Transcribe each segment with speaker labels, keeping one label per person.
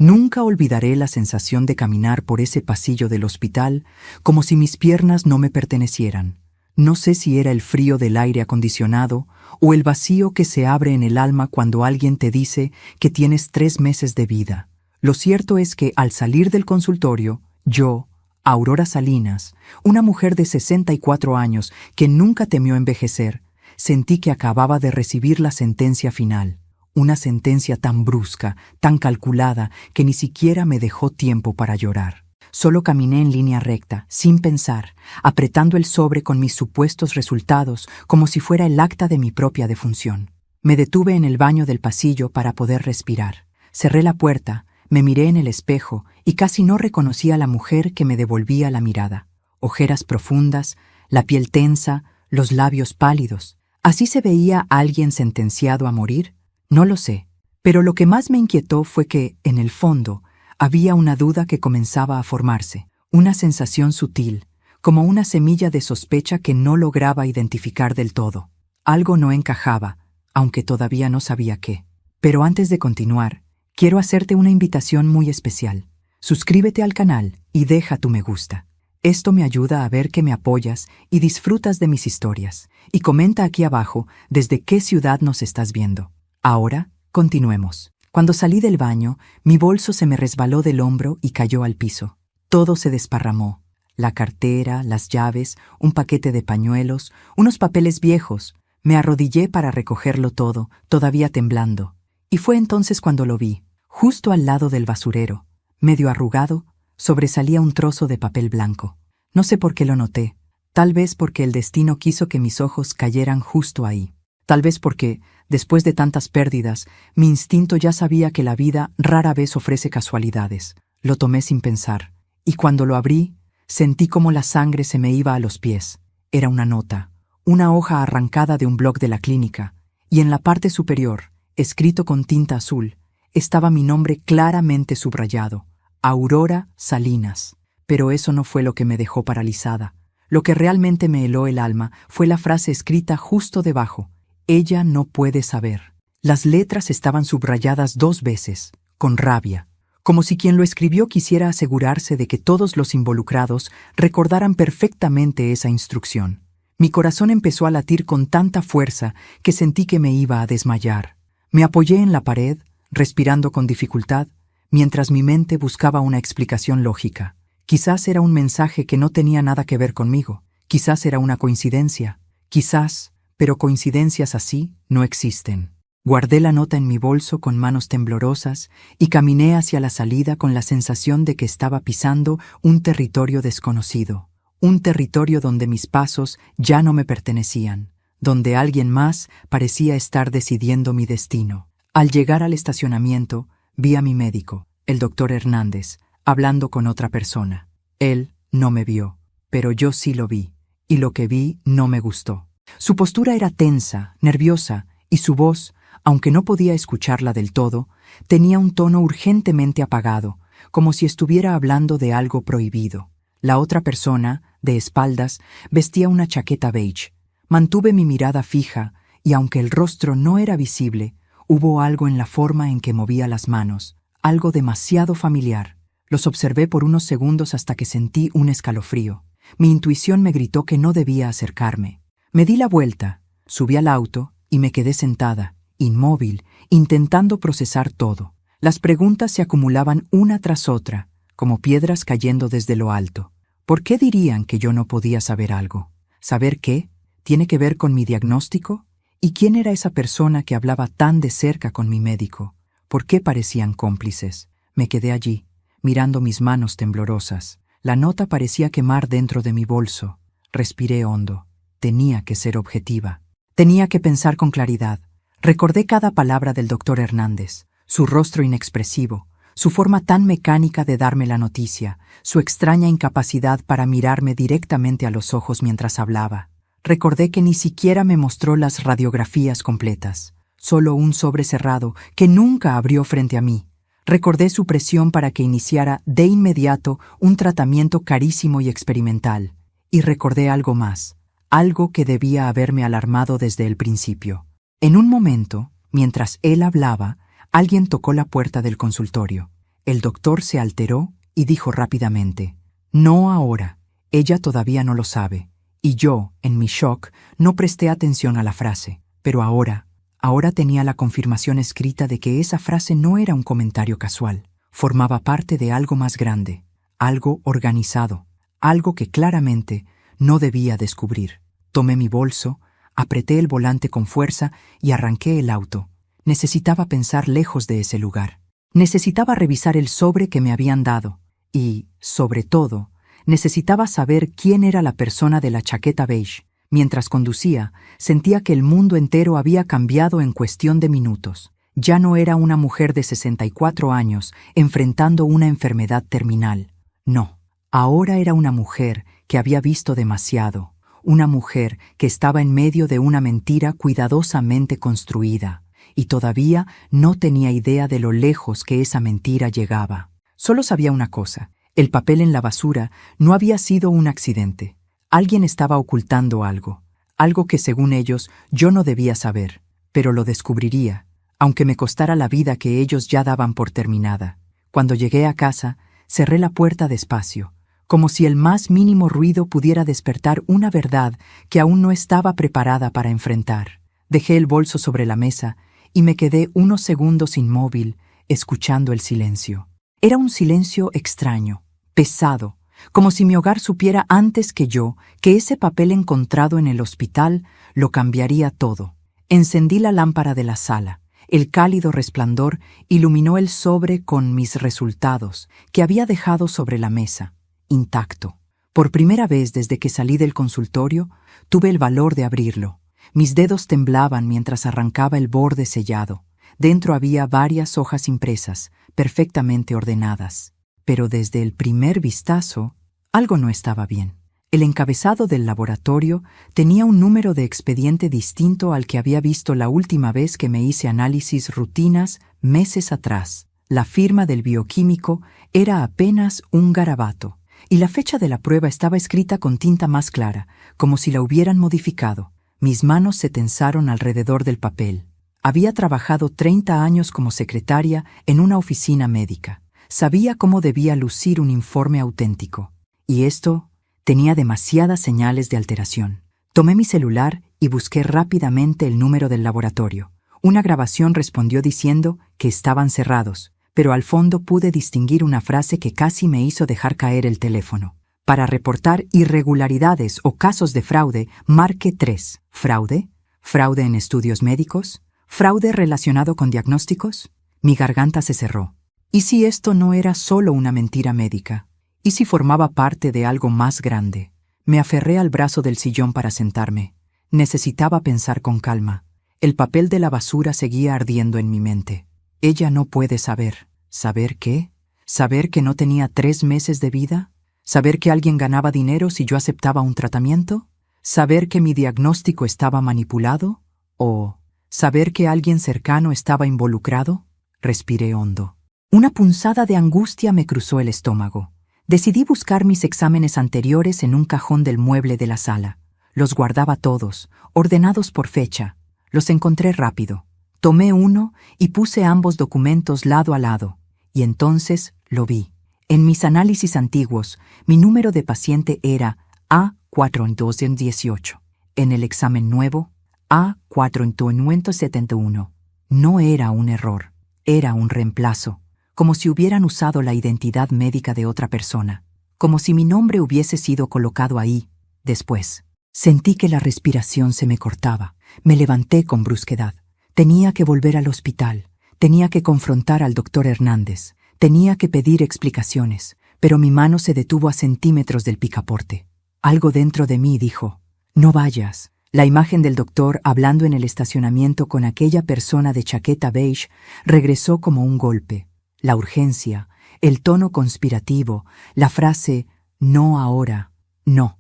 Speaker 1: Nunca olvidaré la sensación de caminar por ese pasillo del hospital como si mis piernas no me pertenecieran. No sé si era el frío del aire acondicionado o el vacío que se abre en el alma cuando alguien te dice que tienes 3 meses de vida. Lo cierto es que al salir del consultorio, yo, Aurora Salinas, una mujer de 64 años que nunca temió envejecer, sentí que acababa de recibir la sentencia final. Una sentencia tan brusca, tan calculada, que ni siquiera me dejó tiempo para llorar. Solo caminé en línea recta, sin pensar, apretando el sobre con mis supuestos resultados como si fuera el acta de mi propia defunción. Me detuve en el baño del pasillo para poder respirar. Cerré la puerta, me miré en el espejo y casi no reconocí a la mujer que me devolvía la mirada. Ojeras profundas, la piel tensa, los labios pálidos. ¿Así se veía a alguien sentenciado a morir? No lo sé, pero lo que más me inquietó fue que, en el fondo, había una duda que comenzaba a formarse, una sensación sutil, como una semilla de sospecha que no lograba identificar del todo. Algo no encajaba, aunque todavía no sabía qué. Pero antes de continuar, quiero hacerte una invitación muy especial. Suscríbete al canal y deja tu me gusta. Esto me ayuda a ver que me apoyas y disfrutas de mis historias. Y comenta aquí abajo desde qué ciudad nos estás viendo. Ahora, continuemos. Cuando salí del baño, mi bolso se me resbaló del hombro y cayó al piso. Todo se desparramó. La cartera, las llaves, un paquete de pañuelos, unos papeles viejos. Me arrodillé para recogerlo todo, todavía temblando. Y fue entonces cuando lo vi. Justo al lado del basurero, medio arrugado, sobresalía un trozo de papel blanco. No sé por qué lo noté. Tal vez porque el destino quiso que mis ojos cayeran justo ahí. Tal vez porque, después de tantas pérdidas, mi instinto ya sabía que la vida rara vez ofrece casualidades. Lo tomé sin pensar, y cuando lo abrí, sentí como la sangre se me iba a los pies. Era una nota, una hoja arrancada de un blog de la clínica, y en la parte superior, escrito con tinta azul, estaba mi nombre claramente subrayado, Aurora Salinas. Pero eso no fue lo que me dejó paralizada. Lo que realmente me heló el alma fue la frase escrita justo debajo. Ella no puede saber. Las letras estaban subrayadas 2 veces, con rabia, como si quien lo escribió quisiera asegurarse de que todos los involucrados recordaran perfectamente esa instrucción. Mi corazón empezó a latir con tanta fuerza que sentí que me iba a desmayar. Me apoyé en la pared, respirando con dificultad, mientras mi mente buscaba una explicación lógica. Quizás era un mensaje que no tenía nada que ver conmigo. Quizás era una coincidencia. Quizás... pero coincidencias así no existen. Guardé la nota en mi bolso con manos temblorosas y caminé hacia la salida con la sensación de que estaba pisando un territorio desconocido, un territorio donde mis pasos ya no me pertenecían, donde alguien más parecía estar decidiendo mi destino. Al llegar al estacionamiento, vi a mi médico, el doctor Hernández, hablando con otra persona. Él no me vio, pero yo sí lo vi, y lo que vi no me gustó. Su postura era tensa, nerviosa, y su voz, aunque no podía escucharla del todo, tenía un tono urgentemente apagado, como si estuviera hablando de algo prohibido. La otra persona, de espaldas, vestía una chaqueta beige. Mantuve mi mirada fija, y aunque el rostro no era visible, hubo algo en la forma en que movía las manos, algo demasiado familiar. Los observé por unos segundos hasta que sentí un escalofrío. Mi intuición me gritó que no debía acercarme. Me di la vuelta, subí al auto y me quedé sentada, inmóvil, intentando procesar todo. Las preguntas se acumulaban una tras otra, como piedras cayendo desde lo alto. ¿Por qué dirían que yo no podía saber algo? ¿Saber qué? ¿Tiene que ver con mi diagnóstico? ¿Y quién era esa persona que hablaba tan de cerca con mi médico? ¿Por qué parecían cómplices? Me quedé allí, mirando mis manos temblorosas. La nota parecía quemar dentro de mi bolso. Respiré hondo. Tenía que ser objetiva. Tenía que pensar con claridad. Recordé cada palabra del doctor Hernández, su rostro inexpresivo, su forma tan mecánica de darme la noticia, su extraña incapacidad para mirarme directamente a los ojos mientras hablaba. Recordé que ni siquiera me mostró las radiografías completas, solo un sobre cerrado que nunca abrió frente a mí. Recordé su presión para que iniciara de inmediato un tratamiento carísimo y experimental. Y recordé algo más. Algo que debía haberme alarmado desde el principio. En un momento, mientras él hablaba, alguien tocó la puerta del consultorio. El doctor se alteró y dijo rápidamente: «No ahora. Ella todavía no lo sabe». Y yo, en mi shock, no presté atención a la frase. Pero ahora tenía la confirmación escrita de que esa frase no era un comentario casual. Formaba parte de algo más grande, algo organizado, algo que claramente no debía descubrir. Tomé mi bolso, apreté el volante con fuerza y arranqué el auto. Necesitaba pensar lejos de ese lugar. Necesitaba revisar el sobre que me habían dado. Y, sobre todo, necesitaba saber quién era la persona de la chaqueta beige. Mientras conducía, sentía que el mundo entero había cambiado en cuestión de minutos. Ya no era una mujer de 64 años enfrentando una enfermedad terminal. No, ahora era una mujer que había visto demasiado. Una mujer que estaba en medio de una mentira cuidadosamente construida. Y todavía no tenía idea de lo lejos que esa mentira llegaba. Solo sabía una cosa: el papel en la basura no había sido un accidente. Alguien estaba ocultando algo que según ellos yo no debía saber, pero lo descubriría, aunque me costara la vida que ellos ya daban por terminada. Cuando llegué a casa, cerré la puerta despacio, como si el más mínimo ruido pudiera despertar una verdad que aún no estaba preparada para enfrentar. Dejé el bolso sobre la mesa y me quedé unos segundos inmóvil, escuchando el silencio. Era un silencio extraño, pesado, como si mi hogar supiera antes que yo que ese papel encontrado en el hospital lo cambiaría todo. Encendí la lámpara de la sala. El cálido resplandor iluminó el sobre con mis resultados, que había dejado sobre la mesa, intacto. Por primera vez desde que salí del consultorio, tuve el valor de abrirlo. Mis dedos temblaban mientras arrancaba el borde sellado. Dentro había varias hojas impresas, perfectamente ordenadas. Pero desde el primer vistazo, algo no estaba bien. El encabezado del laboratorio tenía un número de expediente distinto al que había visto la última vez que me hice análisis rutinas meses atrás. La firma del bioquímico era apenas un garabato, y la fecha de la prueba estaba escrita con tinta más clara, como si la hubieran modificado. Mis manos se tensaron alrededor del papel. Había trabajado 30 años como secretaria en una oficina médica. Sabía cómo debía lucir un informe auténtico. Y esto tenía demasiadas señales de alteración. Tomé mi celular y busqué rápidamente el número del laboratorio. Una grabación respondió diciendo que estaban cerrados, pero al fondo pude distinguir una frase que casi me hizo dejar caer el teléfono. Para reportar irregularidades o casos de fraude, marque 3. ¿Fraude? ¿Fraude en estudios médicos? ¿Fraude relacionado con diagnósticos? Mi garganta se cerró. ¿Y si esto no era solo una mentira médica? ¿Y si formaba parte de algo más grande? Me aferré al brazo del sillón para sentarme. Necesitaba pensar con calma. El papel de la basura seguía ardiendo en mi mente. Ella no puede saber. ¿Saber qué? ¿Saber que no tenía 3 meses de vida? ¿Saber que alguien ganaba dinero si yo aceptaba un tratamiento? ¿Saber que mi diagnóstico estaba manipulado? ¿O saber que alguien cercano estaba involucrado? Respiré hondo. Una punzada de angustia me cruzó el estómago. Decidí buscar mis exámenes anteriores en un cajón del mueble de la sala. Los guardaba todos, ordenados por fecha. Los encontré rápido. Tomé uno y puse ambos documentos lado a lado. Y entonces lo vi. En mis análisis antiguos, mi número de paciente era A418. En el examen nuevo, A4971. No era un error, era un reemplazo. Como si hubieran usado la identidad médica de otra persona, como si mi nombre hubiese sido colocado ahí, después. Sentí que la respiración se me cortaba. Me levanté con brusquedad. Tenía que volver al hospital. Tenía que confrontar al doctor Hernández. Tenía que pedir explicaciones, pero mi mano se detuvo a centímetros del picaporte. Algo dentro de mí dijo: «No vayas». La imagen del doctor hablando en el estacionamiento con aquella persona de chaqueta beige regresó como un golpe. La urgencia, el tono conspirativo, la frase «no ahora». No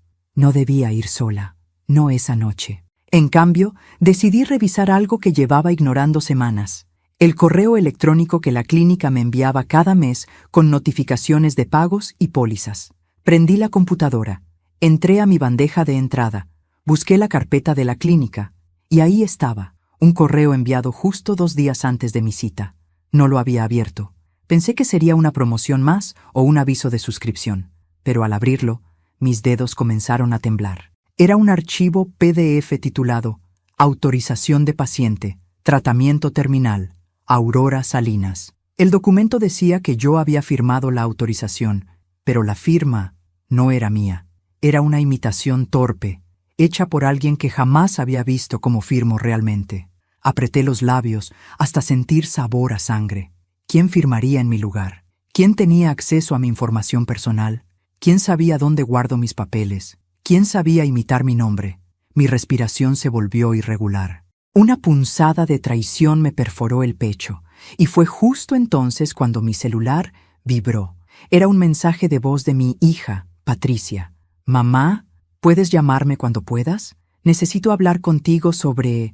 Speaker 1: debía ir sola, no esa noche. En cambio, decidí revisar algo que llevaba ignorando semanas. El correo electrónico que la clínica me enviaba cada mes con notificaciones de pagos y pólizas. Prendí la computadora, entré a mi bandeja de entrada, busqué la carpeta de la clínica, y ahí estaba, un correo enviado justo 2 días antes de mi cita. No lo había abierto, Pensé que sería una promoción más o un aviso de suscripción, pero al abrirlo, mis dedos comenzaron a temblar. Era un archivo PDF titulado Autorización de paciente, tratamiento terminal, Aurora Salinas. El documento decía que yo había firmado la autorización, pero la firma no era mía. Era una imitación torpe, hecha por alguien que jamás había visto cómo firmo realmente. Apreté los labios hasta sentir sabor a sangre. ¿Quién firmaría en mi lugar? ¿Quién tenía acceso a mi información personal? ¿Quién sabía dónde guardo mis papeles? ¿Quién sabía imitar mi nombre? Mi respiración se volvió irregular. Una punzada de traición me perforó el pecho, y fue justo entonces cuando mi celular vibró. Era un mensaje de voz de mi hija, Patricia. «Mamá, ¿puedes llamarme cuando puedas? Necesito hablar contigo sobre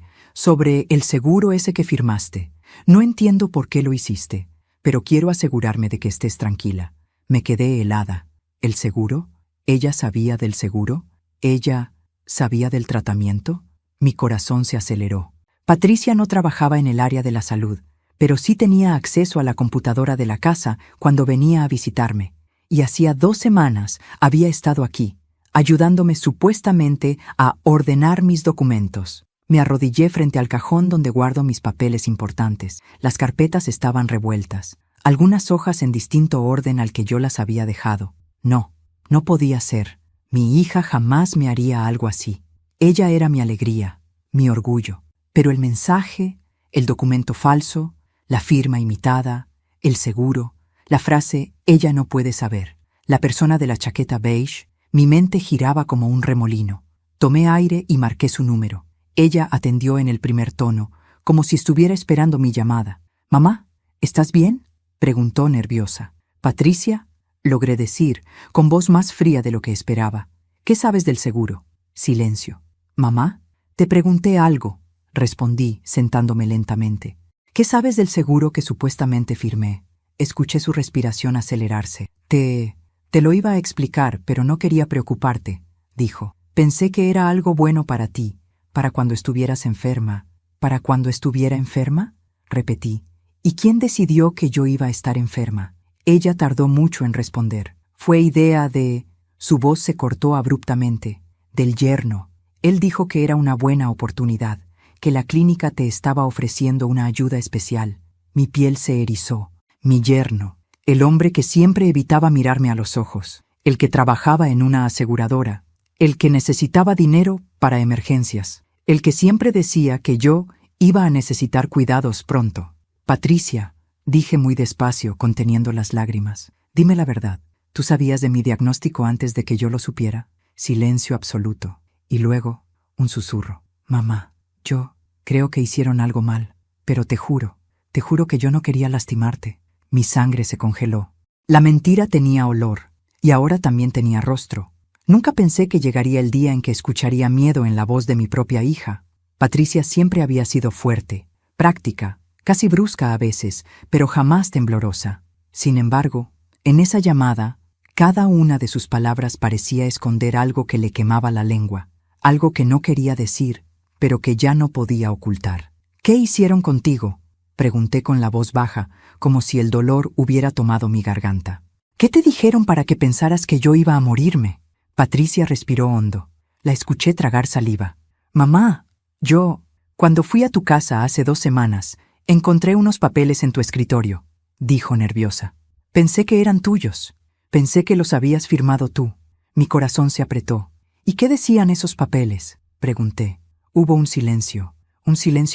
Speaker 1: el seguro ese que firmaste. No entiendo por qué lo hiciste, pero quiero asegurarme de que estés tranquila». Me quedé helada. ¿El seguro? ¿Ella sabía del seguro? ¿Ella sabía del tratamiento? Mi corazón se aceleró. Patricia no trabajaba en el área de la salud, pero sí tenía acceso a la computadora de la casa cuando venía a visitarme, y hacía 2 semanas había estado aquí, ayudándome supuestamente a ordenar mis documentos. Me arrodillé frente al cajón donde guardo mis papeles importantes. Las carpetas estaban revueltas, algunas hojas en distinto orden al que yo las había dejado. No podía ser. Mi hija jamás me haría algo así. Ella era mi alegría, mi orgullo. Pero el mensaje, el documento falso, la firma imitada, el seguro, la frase «ella no puede saber», la persona de la chaqueta beige, mi mente giraba como un remolino. Tomé aire y marqué su número. Ella atendió en el primer tono, como si estuviera esperando mi llamada. «Mamá, ¿estás bien?», preguntó nerviosa. «Patricia», logré decir, con voz más fría de lo que esperaba. «¿Qué sabes del seguro?». Silencio. «Mamá, te pregunté algo», respondí, sentándome lentamente. «¿Qué sabes del seguro que supuestamente firmé?». Escuché su respiración acelerarse. Te lo iba a explicar, pero no quería preocuparte», dijo. «Pensé que era algo bueno para ti, para cuando estuvieras enferma». «¿Para cuando estuviera enferma?», repetí. «¿Y quién decidió que yo iba a estar enferma?». Ella tardó mucho en responder. «Fue idea de...». Su voz se cortó abruptamente. «Del yerno. Él dijo que era una buena oportunidad, que la clínica te estaba ofreciendo una ayuda especial». Mi piel se erizó. Mi yerno, el hombre que siempre evitaba mirarme a los ojos, el que trabajaba en una aseguradora, el que necesitaba dinero para emergencias, el que siempre decía que yo iba a necesitar cuidados pronto. «Patricia», dije muy despacio, conteniendo las lágrimas, «dime la verdad. ¿Tú sabías de mi diagnóstico antes de que yo lo supiera?». Silencio absoluto. Y luego, un susurro. «Mamá, yo creo que hicieron algo mal, pero te juro que yo no quería lastimarte». Mi sangre se congeló. La mentira tenía olor, y ahora también tenía rostro. Nunca pensé que llegaría el día en que escucharía miedo en la voz de mi propia hija. Patricia siempre había sido fuerte, práctica, casi brusca a veces, pero jamás temblorosa. Sin embargo, en esa llamada, cada una de sus palabras parecía esconder algo que le quemaba la lengua, algo que no quería decir, pero que ya no podía ocultar. «¿Qué hicieron contigo?», pregunté con la voz baja, como si el dolor hubiera tomado mi garganta. «¿Qué te dijeron para que pensaras que yo iba a morirme?». Patricia respiró hondo. La escuché tragar saliva. «Mamá, cuando fui a tu casa hace 2 semanas, encontré unos papeles en tu escritorio», dijo nerviosa. «Pensé que eran tuyos. Pensé que los habías firmado tú». Mi corazón se apretó. «¿Y qué decían esos papeles?», pregunté. Hubo un silencio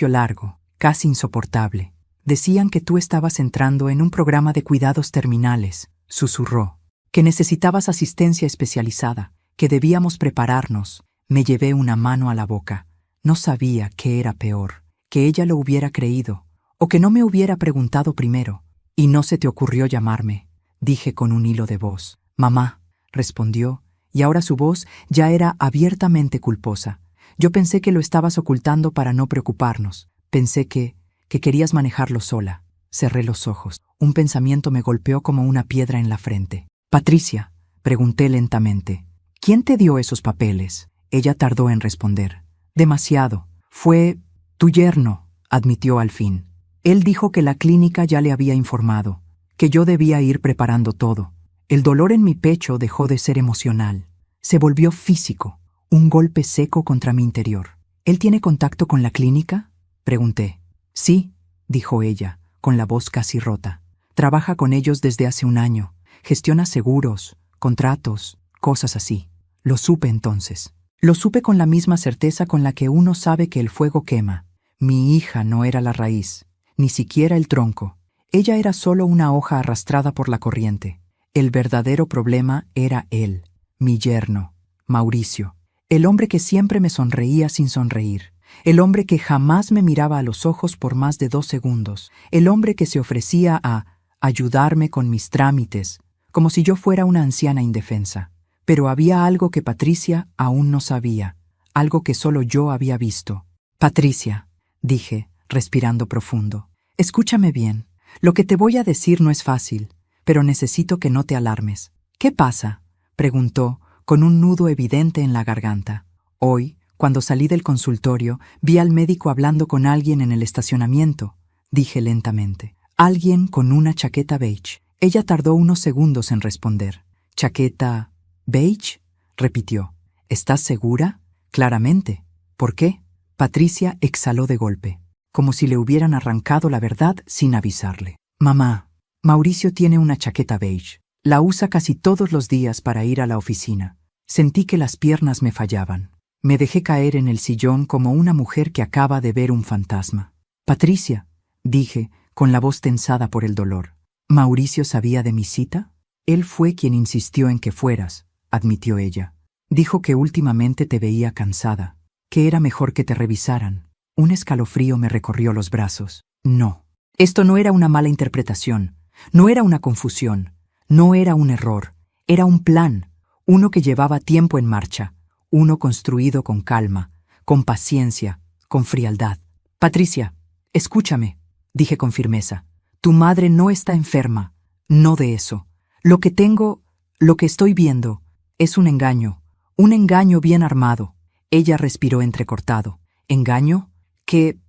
Speaker 1: largo, casi insoportable. «Decían que tú estabas entrando en un programa de cuidados terminales», susurró. «Que necesitabas asistencia especializada, que debíamos prepararnos». Me llevé una mano a la boca. No sabía qué era peor, que ella lo hubiera creído, o que no me hubiera preguntado primero. «¿Y no se te ocurrió llamarme?», dije con un hilo de voz. «Mamá», respondió, y ahora su voz ya era abiertamente culposa. «Yo pensé que lo estabas ocultando para no preocuparnos. Pensé que querías manejarlo sola». Cerré los ojos. Un pensamiento me golpeó como una piedra en la frente. «Patricia», pregunté lentamente, «¿quién te dio esos papeles?». Ella tardó en responder. «Demasiado. Fue tu yerno», admitió al fin. «Él dijo que la clínica ya le había informado, que yo debía ir preparando todo. El dolor en mi pecho dejó de ser emocional. Se volvió físico, un golpe seco contra mi interior. ¿Él tiene contacto con la clínica?, pregunté. Sí, dijo ella, con la voz casi rota. Trabaja con ellos desde hace un año. Gestiona seguros, contratos, cosas así. Lo supe entonces. Lo supe con la misma certeza con la que uno sabe que el fuego quema. Mi hija no era la raíz, ni siquiera el tronco. Ella era solo una hoja arrastrada por la corriente. El verdadero problema era él, mi yerno, Mauricio. El hombre que siempre me sonreía sin sonreír. El hombre que jamás me miraba a los ojos por más de 2 segundos. El hombre que se ofrecía a ayudarme con mis trámites, como si yo fuera una anciana indefensa. Pero había algo que Patricia aún no sabía, algo que solo yo había visto. Patricia, dije, respirando profundo, escúchame bien. Lo que te voy a decir no es fácil, pero necesito que no te alarmes. ¿Qué pasa?, preguntó, con un nudo evidente en la garganta. Hoy, cuando salí del consultorio, vi al médico hablando con alguien en el estacionamiento, dije lentamente. Alguien con una chaqueta beige. Ella tardó unos segundos en responder. ¿Chaqueta beige?, repitió. ¿Estás segura? Claramente. ¿Por qué? Patricia exhaló de golpe, como si le hubieran arrancado la verdad sin avisarle. Mamá, Mauricio tiene una chaqueta beige. La usa casi todos los días para ir a la oficina. Sentí que las piernas me fallaban. Me dejé caer en el sillón como una mujer que acaba de ver un fantasma. Patricia, dije, con la voz tensada por el dolor. ¿Mauricio sabía de mi cita? Él fue quien insistió en que fueras, admitió ella. Dijo que últimamente te veía cansada, que era mejor que te revisaran. Un escalofrío me recorrió los brazos. No. Esto no era una mala interpretación, no era una confusión, no era un error, era un plan, uno que llevaba tiempo en marcha, uno construido con calma, con paciencia, con frialdad. Patricia, escúchame, dije con firmeza. Tu madre no está enferma, no de eso. Lo que estoy viendo, es un engaño bien armado. Ella respiró entrecortado. ¿Engaño? ¿Qué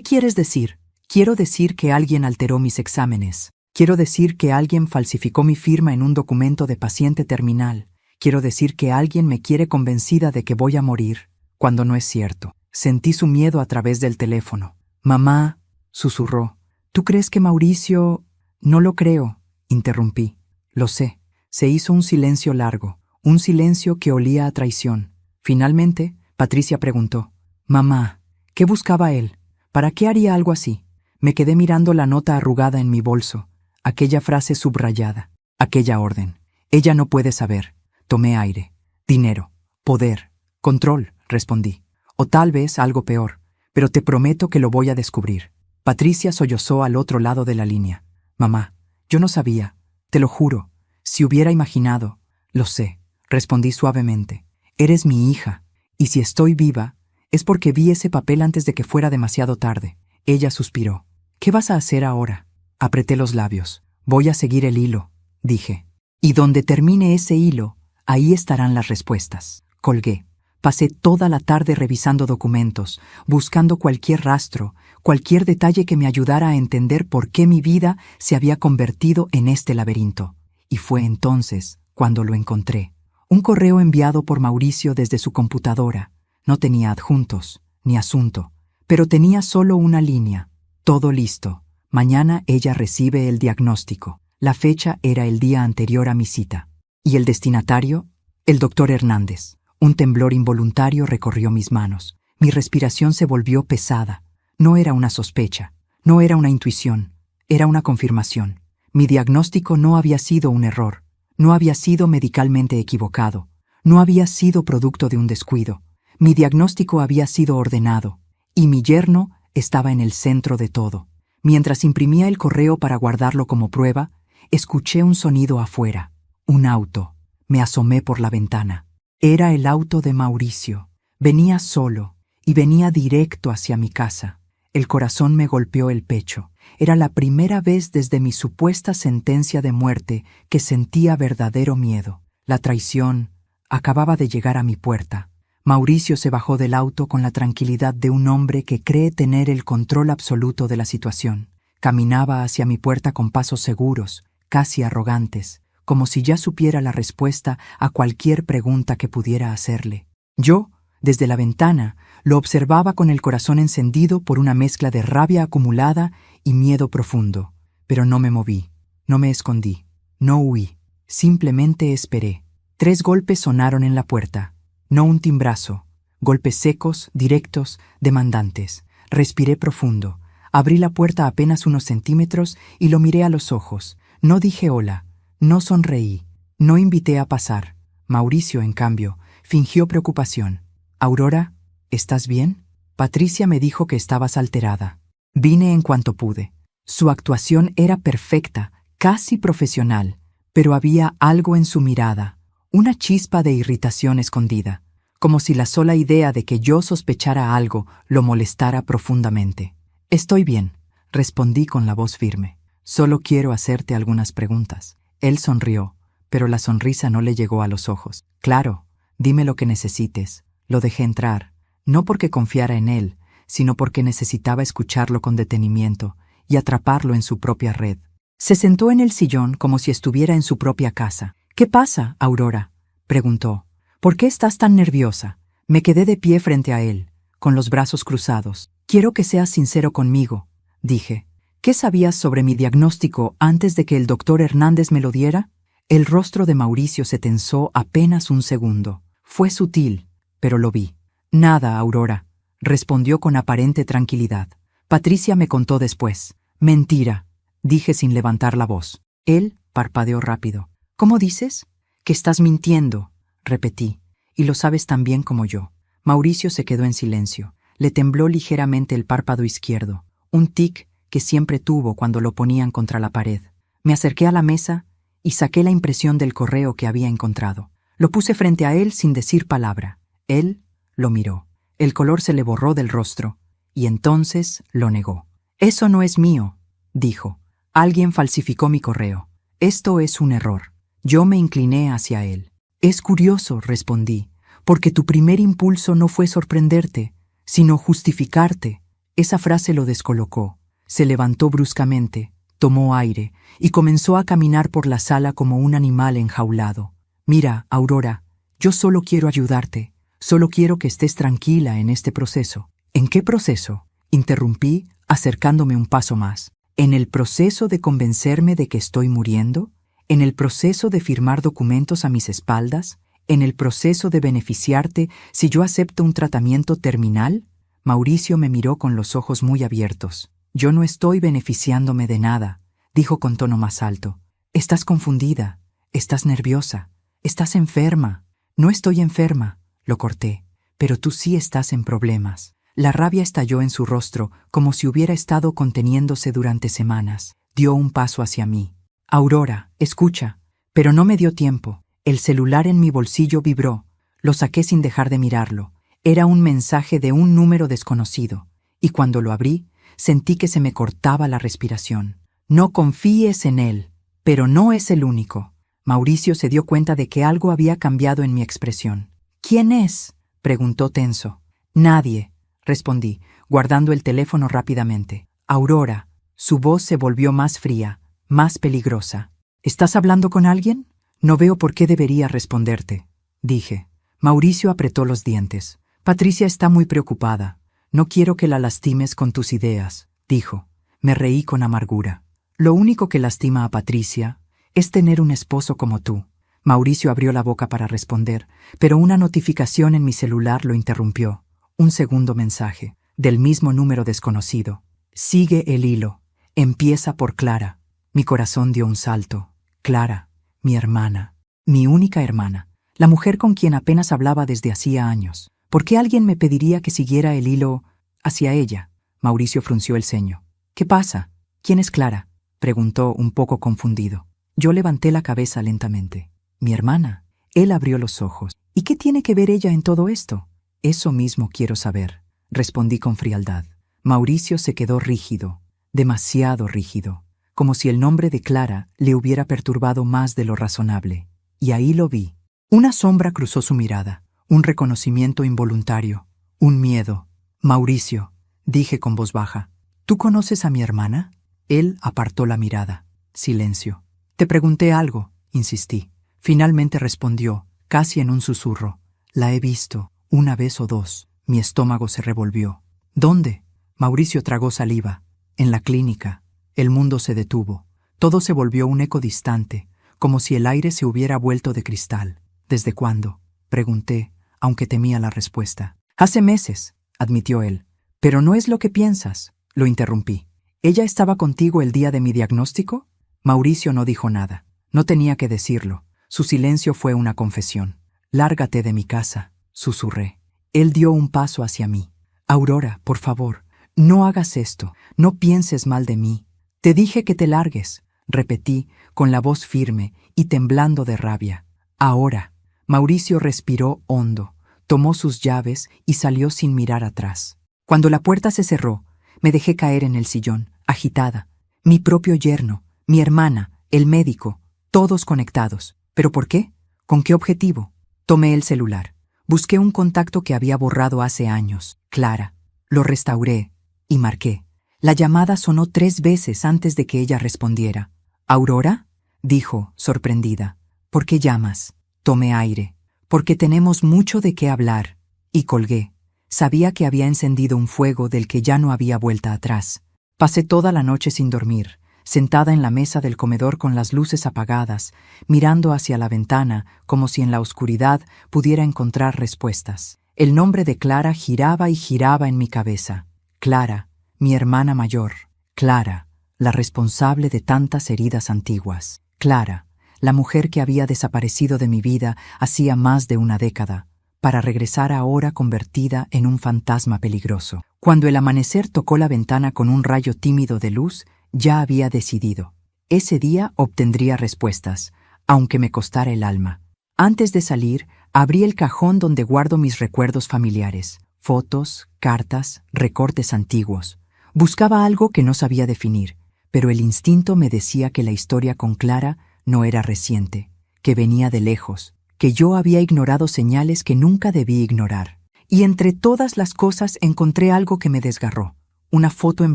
Speaker 1: quieres decir? Quiero decir que alguien alteró mis exámenes. Quiero decir que alguien falsificó mi firma en un documento de paciente terminal. Quiero decir que alguien me quiere convencida de que voy a morir, cuando no es cierto. Sentí su miedo a través del teléfono. Mamá, susurró. ¿Tú crees que Mauricio...? No lo creo, interrumpí. Lo sé. Se hizo un silencio largo, un silencio que olía a traición. Finalmente, Patricia preguntó. Mamá, ¿qué buscaba él? ¿Para qué haría algo así? Me quedé mirando la nota arrugada en mi bolso, aquella frase subrayada, aquella orden. Ella no puede saber. Tomé aire. Dinero, poder, control, respondí. O tal vez algo peor, pero te prometo que lo voy a descubrir. Patricia sollozó al otro lado de la línea. Mamá, yo no sabía, te lo juro. Si hubiera imaginado, lo sé, respondí suavemente. Eres mi hija, y si estoy viva, es porque vi ese papel antes de que fuera demasiado tarde. Ella suspiró. ¿Qué vas a hacer ahora? Apreté los labios. Voy a seguir el hilo, dije. Y donde termine ese hilo, ahí estarán las respuestas. Colgué. Pasé toda la tarde revisando documentos, buscando cualquier rastro, cualquier detalle que me ayudara a entender por qué mi vida se había convertido en este laberinto. Y fue entonces cuando lo encontré. Un correo enviado por Mauricio desde su computadora. No tenía adjuntos, ni asunto, pero tenía solo una línea. Todo listo. Mañana ella recibe el diagnóstico. La fecha era el día anterior a mi cita. ¿Y el destinatario? El doctor Hernández. Un temblor involuntario recorrió mis manos. Mi respiración se volvió pesada. No era una sospecha, no era una intuición, era una confirmación. Mi diagnóstico no había sido un error, no había sido medicalmente equivocado, no había sido producto de un descuido. Mi diagnóstico había sido ordenado, y mi yerno estaba en el centro de todo. Mientras imprimía el correo para guardarlo como prueba, escuché un sonido afuera. Un auto. Me asomé por la ventana. Era el auto de Mauricio. Venía solo, y venía directo hacia mi casa. El corazón me golpeó el pecho. Era la primera vez desde mi supuesta sentencia de muerte que sentía verdadero miedo. La traición acababa de llegar a mi puerta. Mauricio se bajó del auto con la tranquilidad de un hombre que cree tener el control absoluto de la situación. Caminaba hacia mi puerta con pasos seguros, casi arrogantes, como si ya supiera la respuesta a cualquier pregunta que pudiera hacerle. Yo, desde la ventana, lo observaba con el corazón encendido por una mezcla de rabia acumulada y miedo profundo. Pero no me moví, no me escondí, no huí, simplemente esperé. 3 golpes sonaron en la puerta, no un timbrazo, golpes secos, directos, demandantes. Respiré profundo, abrí la puerta apenas unos centímetros y lo miré a los ojos. No dije hola, no sonreí, no invité a pasar. Mauricio, en cambio, fingió preocupación. «Aurora, ¿estás bien?» Patricia me dijo que estabas alterada. Vine en cuanto pude. Su actuación era perfecta, casi profesional, pero había algo en su mirada, una chispa de irritación escondida, como si la sola idea de que yo sospechara algo lo molestara profundamente. «Estoy bien», respondí con la voz firme. «Solo quiero hacerte algunas preguntas». Él sonrió, pero la sonrisa no le llegó a los ojos. «Claro, dime lo que necesites». Lo dejé entrar, no porque confiara en él, sino porque necesitaba escucharlo con detenimiento y atraparlo en su propia red. Se sentó en el sillón como si estuviera en su propia casa. «¿Qué pasa, Aurora?», preguntó. «¿Por qué estás tan nerviosa?» Me quedé de pie frente a él, con los brazos cruzados. «Quiero que seas sincero conmigo», dije. «¿Qué sabías sobre mi diagnóstico antes de que el doctor Hernández me lo diera?» El rostro de Mauricio se tensó apenas un segundo. Fue sutil, pero lo vi. «Nada, Aurora», respondió con aparente tranquilidad. «Patricia me contó después». «Mentira», dije sin levantar la voz. Él parpadeó rápido. «¿Cómo dices?» «Que estás mintiendo», repetí, «y lo sabes tan bien como yo». Mauricio se quedó en silencio. Le tembló ligeramente el párpado izquierdo, un tic que siempre tuvo cuando lo ponían contra la pared. Me acerqué a la mesa y saqué la impresión del correo que había encontrado. Lo puse frente a él sin decir palabra. Él lo miró. El color se le borró del rostro, y entonces lo negó. «Eso no es mío», dijo. «Alguien falsificó mi correo. Esto es un error». Yo me incliné hacia él. «Es curioso», respondí, «porque tu primer impulso no fue sorprenderte, sino justificarte». Esa frase lo descolocó. Se levantó bruscamente, tomó aire y comenzó a caminar por la sala como un animal enjaulado. «Mira, Aurora, yo solo quiero ayudarte. Solo quiero que estés tranquila en este proceso». «¿En qué proceso?», interrumpí, acercándome un paso más. «¿En el proceso de convencerme de que estoy muriendo? ¿En el proceso de firmar documentos a mis espaldas? ¿En el proceso de beneficiarte si yo acepto un tratamiento terminal?» Mauricio me miró con los ojos muy abiertos. «Yo no estoy beneficiándome de nada», dijo con tono más alto. «Estás confundida, estás nerviosa, estás enferma». «No estoy enferma», lo corté, «pero tú sí estás en problemas». La rabia estalló en su rostro como si hubiera estado conteniéndose durante semanas. Dio un paso hacia mí. «Aurora, escucha». Pero no me dio tiempo. El celular en mi bolsillo vibró. Lo saqué sin dejar de mirarlo. Era un mensaje de un número desconocido, y cuando lo abrí, sentí que se me cortaba la respiración. «No confíes en él, pero no es el único». Mauricio se dio cuenta de que algo había cambiado en mi expresión. «¿Quién es?», preguntó tenso. «Nadie», respondí, guardando el teléfono rápidamente. «Aurora». Su voz se volvió más fría, más peligrosa. «¿Estás hablando con alguien?» «No veo por qué debería responderte», dije. Mauricio apretó los dientes. «Patricia está muy preocupada. No quiero que la lastimes con tus ideas», dijo. Me reí con amargura. «Lo único que lastima a Patricia es tener un esposo como tú». Mauricio abrió la boca para responder, pero una notificación en mi celular lo interrumpió. Un segundo mensaje, del mismo número desconocido. «Sigue el hilo. Empieza por Clara». Mi corazón dio un salto. Clara, mi hermana, mi única hermana, la mujer con quien apenas hablaba desde hacía años. ¿Por qué alguien me pediría que siguiera el hilo hacia ella? Mauricio frunció el ceño. «¿Qué pasa? ¿Quién es Clara?», preguntó un poco confundido. Yo levanté la cabeza lentamente. «Mi hermana». Él abrió los ojos. «¿Y qué tiene que ver ella en todo esto?». «Eso mismo quiero saber», respondí con frialdad. Mauricio se quedó rígido, demasiado rígido, como si el nombre de Clara le hubiera perturbado más de lo razonable. Y ahí lo vi. Una sombra cruzó su mirada, un reconocimiento involuntario, un miedo. «Mauricio», dije con voz baja, «¿tú conoces a mi hermana?». Él apartó la mirada. Silencio. Te pregunté algo, insistí. Finalmente respondió, casi en un susurro. La he visto, una vez o dos. Mi estómago se revolvió. ¿Dónde? Mauricio tragó saliva. En la clínica. El mundo se detuvo. Todo se volvió un eco distante, como si el aire se hubiera vuelto de cristal. ¿Desde cuándo? Pregunté, aunque temía la respuesta. Hace meses, admitió él. Pero no es lo que piensas, lo interrumpí. ¿Ella estaba contigo el día de mi diagnóstico? Mauricio no dijo nada. No tenía que decirlo. Su silencio fue una confesión. Lárgate de mi casa, susurré. Él dio un paso hacia mí. Aurora, por favor, no hagas esto. No pienses mal de mí. Te dije que te largues, repetí, con la voz firme y temblando de rabia. Ahora. Mauricio respiró hondo, tomó sus llaves y salió sin mirar atrás. Cuando la puerta se cerró, me dejé caer en el sillón, agitada. Mi propio yerno, mi hermana, el médico, todos conectados. ¿Pero por qué? ¿Con qué objetivo? Tomé el celular. Busqué un contacto que había borrado hace años, Clara. Lo restauré y marqué. La llamada sonó 3 veces antes de que ella respondiera. ¿Aurora? Dijo, sorprendida. ¿Por qué llamas? Tomé aire. Porque tenemos mucho de qué hablar. Y colgué. Sabía que había encendido un fuego del que ya no había vuelta atrás. Pasé toda la noche sin dormir, sentada en la mesa del comedor con las luces apagadas, mirando hacia la ventana como si en la oscuridad pudiera encontrar respuestas. El nombre de Clara giraba y giraba en mi cabeza. Clara, mi hermana mayor. Clara, la responsable de tantas heridas antiguas. Clara, la mujer que había desaparecido de mi vida hacía más de una década, para regresar ahora convertida en un fantasma peligroso. Cuando el amanecer tocó la ventana con un rayo tímido de luz, ya había decidido. Ese día obtendría respuestas, aunque me costara el alma. Antes de salir, abrí el cajón donde guardo mis recuerdos familiares, fotos, cartas, recortes antiguos. Buscaba algo que no sabía definir, pero el instinto me decía que la historia con Clara no era reciente, que venía de lejos, que yo había ignorado señales que nunca debí ignorar. Y entre todas las cosas encontré algo que me desgarró, una foto en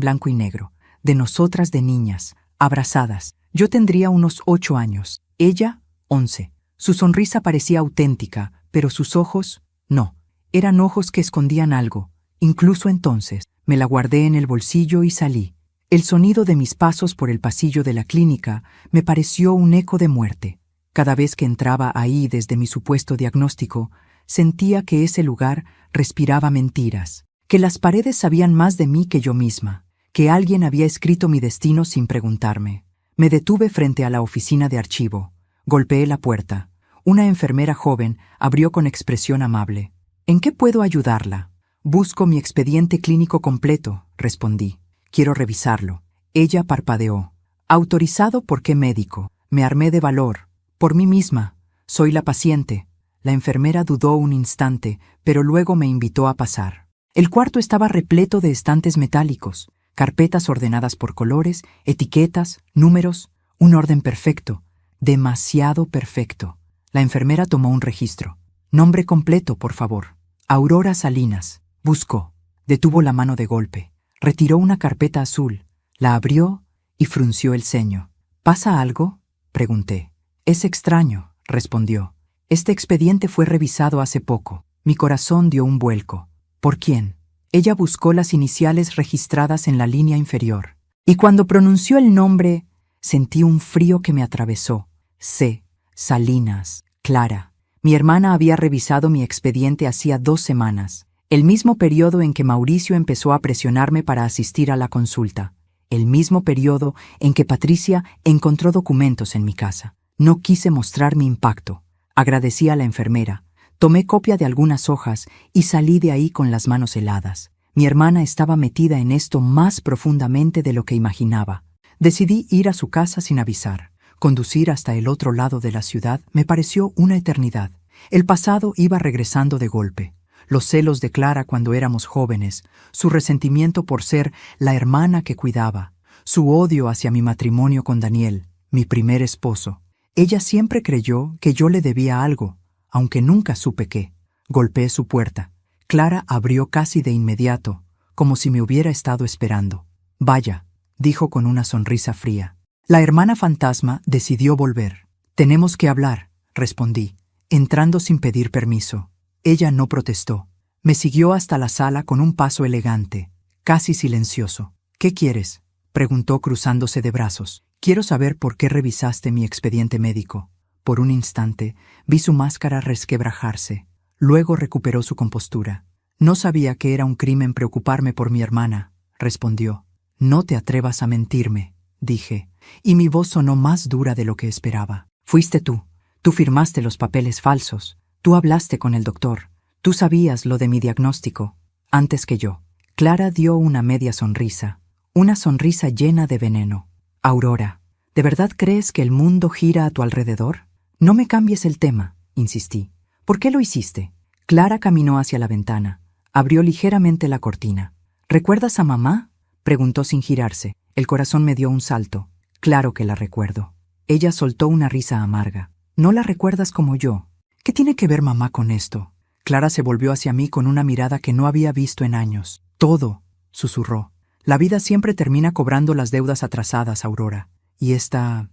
Speaker 1: blanco y negro, de nosotras de niñas, abrazadas. Yo tendría unos 8 años, ella 11. Su sonrisa parecía auténtica, pero sus ojos, no. Eran ojos que escondían algo. Incluso entonces, me la guardé en el bolsillo y salí. El sonido de mis pasos por el pasillo de la clínica me pareció un eco de muerte. Cada vez que entraba ahí desde mi supuesto diagnóstico, sentía que ese lugar respiraba mentiras, que las paredes sabían más de mí que yo misma, que alguien había escrito mi destino sin preguntarme. Me detuve frente a la oficina de archivo. Golpeé la puerta. Una enfermera joven abrió con expresión amable. ¿En qué puedo ayudarla? Busco mi expediente clínico completo, respondí. Quiero revisarlo. Ella parpadeó. ¿Autorizado por qué médico? Me armé de valor. Por mí misma. Soy la paciente. La enfermera dudó un instante, pero luego me invitó a pasar. El cuarto estaba repleto de estantes metálicos, carpetas ordenadas por colores, etiquetas, números, un orden perfecto, demasiado perfecto. La enfermera tomó un registro. Nombre completo, por favor. Aurora Salinas. Buscó. Detuvo la mano de golpe. Retiró una carpeta azul, la abrió y frunció el ceño. ¿Pasa algo? Pregunté. Es extraño, respondió. Este expediente fue revisado hace poco. Mi corazón dio un vuelco. ¿Por quién? Ella buscó las iniciales registradas en la línea inferior. Y cuando pronunció el nombre, sentí un frío que me atravesó. C. Salinas. Clara. Mi hermana había revisado mi expediente hacía 2 semanas. El mismo periodo en que Mauricio empezó a presionarme para asistir a la consulta. El mismo periodo en que Patricia encontró documentos en mi casa. No quise mostrar mi impacto. Agradecí a la enfermera. Tomé copia de algunas hojas y salí de ahí con las manos heladas. Mi hermana estaba metida en esto más profundamente de lo que imaginaba. Decidí ir a su casa sin avisar. Conducir hasta el otro lado de la ciudad me pareció una eternidad. El pasado iba regresando de golpe. Los celos de Clara cuando éramos jóvenes, su resentimiento por ser la hermana que cuidaba, su odio hacia mi matrimonio con Daniel, mi primer esposo. Ella siempre creyó que yo le debía algo, aunque nunca supe qué. Golpeé su puerta. Clara abrió casi de inmediato, como si me hubiera estado esperando. Vaya, dijo con una sonrisa fría. La hermana fantasma decidió volver. «Tenemos que hablar», respondí, entrando sin pedir permiso. Ella no protestó. Me siguió hasta la sala con un paso elegante, casi silencioso. «¿Qué quieres?», preguntó cruzándose de brazos. «Quiero saber por qué revisaste mi expediente médico». Por un instante vi su máscara resquebrajarse. Luego recuperó su compostura. «No sabía que era un crimen preocuparme por mi hermana», respondió. «No te atrevas a mentirme», dije, y mi voz sonó más dura de lo que esperaba. «Fuiste tú. Tú firmaste los papeles falsos. Tú hablaste con el doctor. Tú sabías lo de mi diagnóstico, antes que yo». Clara dio una media sonrisa, una sonrisa llena de veneno. «Aurora, ¿de verdad crees que el mundo gira a tu alrededor? No me cambies el tema», insistí. «¿Por qué lo hiciste?». Clara caminó hacia la ventana. Abrió ligeramente la cortina. «¿Recuerdas a mamá?», preguntó sin girarse. El corazón me dio un salto. «Claro que la recuerdo». Ella soltó una risa amarga. «¿No la recuerdas como yo? ¿Qué tiene que ver mamá con esto?». Clara se volvió hacia mí con una mirada que no había visto en años. «Todo», susurró. «La vida siempre termina cobrando las deudas atrasadas, Aurora. Y esta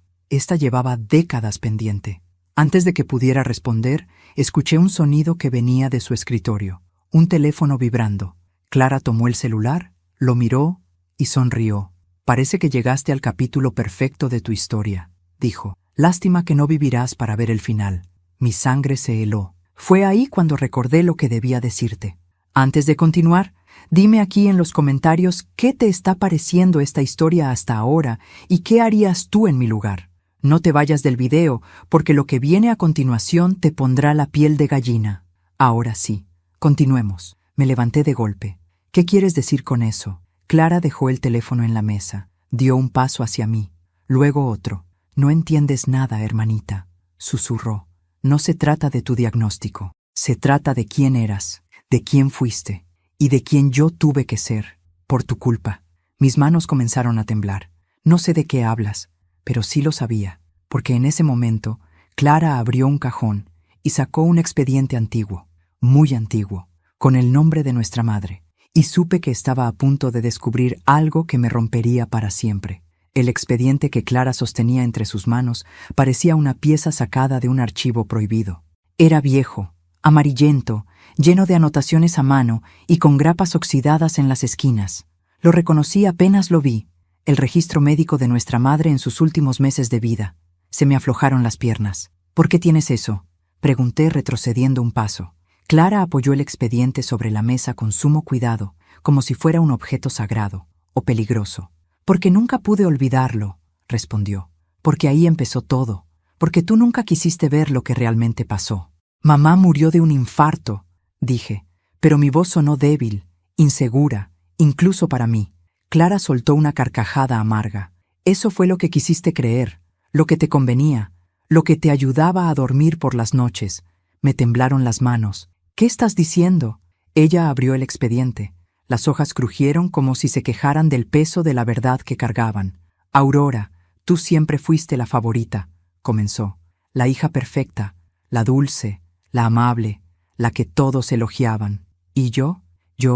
Speaker 1: llevaba décadas pendiente». Antes de que pudiera responder, escuché un sonido que venía de su escritorio. Un teléfono vibrando. Clara tomó el celular, lo miró y sonrió. «Parece que llegaste al capítulo perfecto de tu historia», dijo. «Lástima que no vivirás para ver el final». Mi sangre se heló. Fue ahí cuando recordé lo que debía decirte. Antes de continuar, dime aquí en los comentarios qué te está pareciendo esta historia hasta ahora y qué harías tú en mi lugar. No te vayas del video, porque lo que viene a continuación te pondrá la piel de gallina. Ahora sí, continuemos. Me levanté de golpe. ¿Qué quieres decir con eso? Clara dejó el teléfono en la mesa. Dio un paso hacia mí, luego otro. «No entiendes nada, hermanita», susurró. «No se trata de tu diagnóstico. Se trata de quién eras, de quién fuiste y de quién yo tuve que ser, por tu culpa». Mis manos comenzaron a temblar. No sé de qué hablas, pero sí lo sabía, porque en ese momento Clara abrió un cajón y sacó un expediente antiguo, muy antiguo, con el nombre de nuestra madre, y supe que estaba a punto de descubrir algo que me rompería para siempre. El expediente que Clara sostenía entre sus manos parecía una pieza sacada de un archivo prohibido. Era viejo, amarillento, lleno de anotaciones a mano y con grapas oxidadas en las esquinas. Lo reconocí apenas lo vi. El registro médico de nuestra madre en sus últimos meses de vida. Se me aflojaron las piernas. «¿Por qué tienes eso?», pregunté retrocediendo un paso. Clara apoyó el expediente sobre la mesa con sumo cuidado, como si fuera un objeto sagrado o peligroso. «Porque nunca pude olvidarlo», respondió. «Porque ahí empezó todo. Porque tú nunca quisiste ver lo que realmente pasó». «Mamá murió de un infarto», dije, pero mi voz sonó débil, insegura, incluso para mí. Clara soltó una carcajada amarga. «Eso fue lo que quisiste creer, lo que te convenía, lo que te ayudaba a dormir por las noches». Me temblaron las manos. «¿Qué estás diciendo?». Ella abrió el expediente. Las hojas crujieron como si se quejaran del peso de la verdad que cargaban. «Aurora, tú siempre fuiste la favorita», comenzó. «La hija perfecta, la dulce, la amable, la que todos elogiaban. Y yo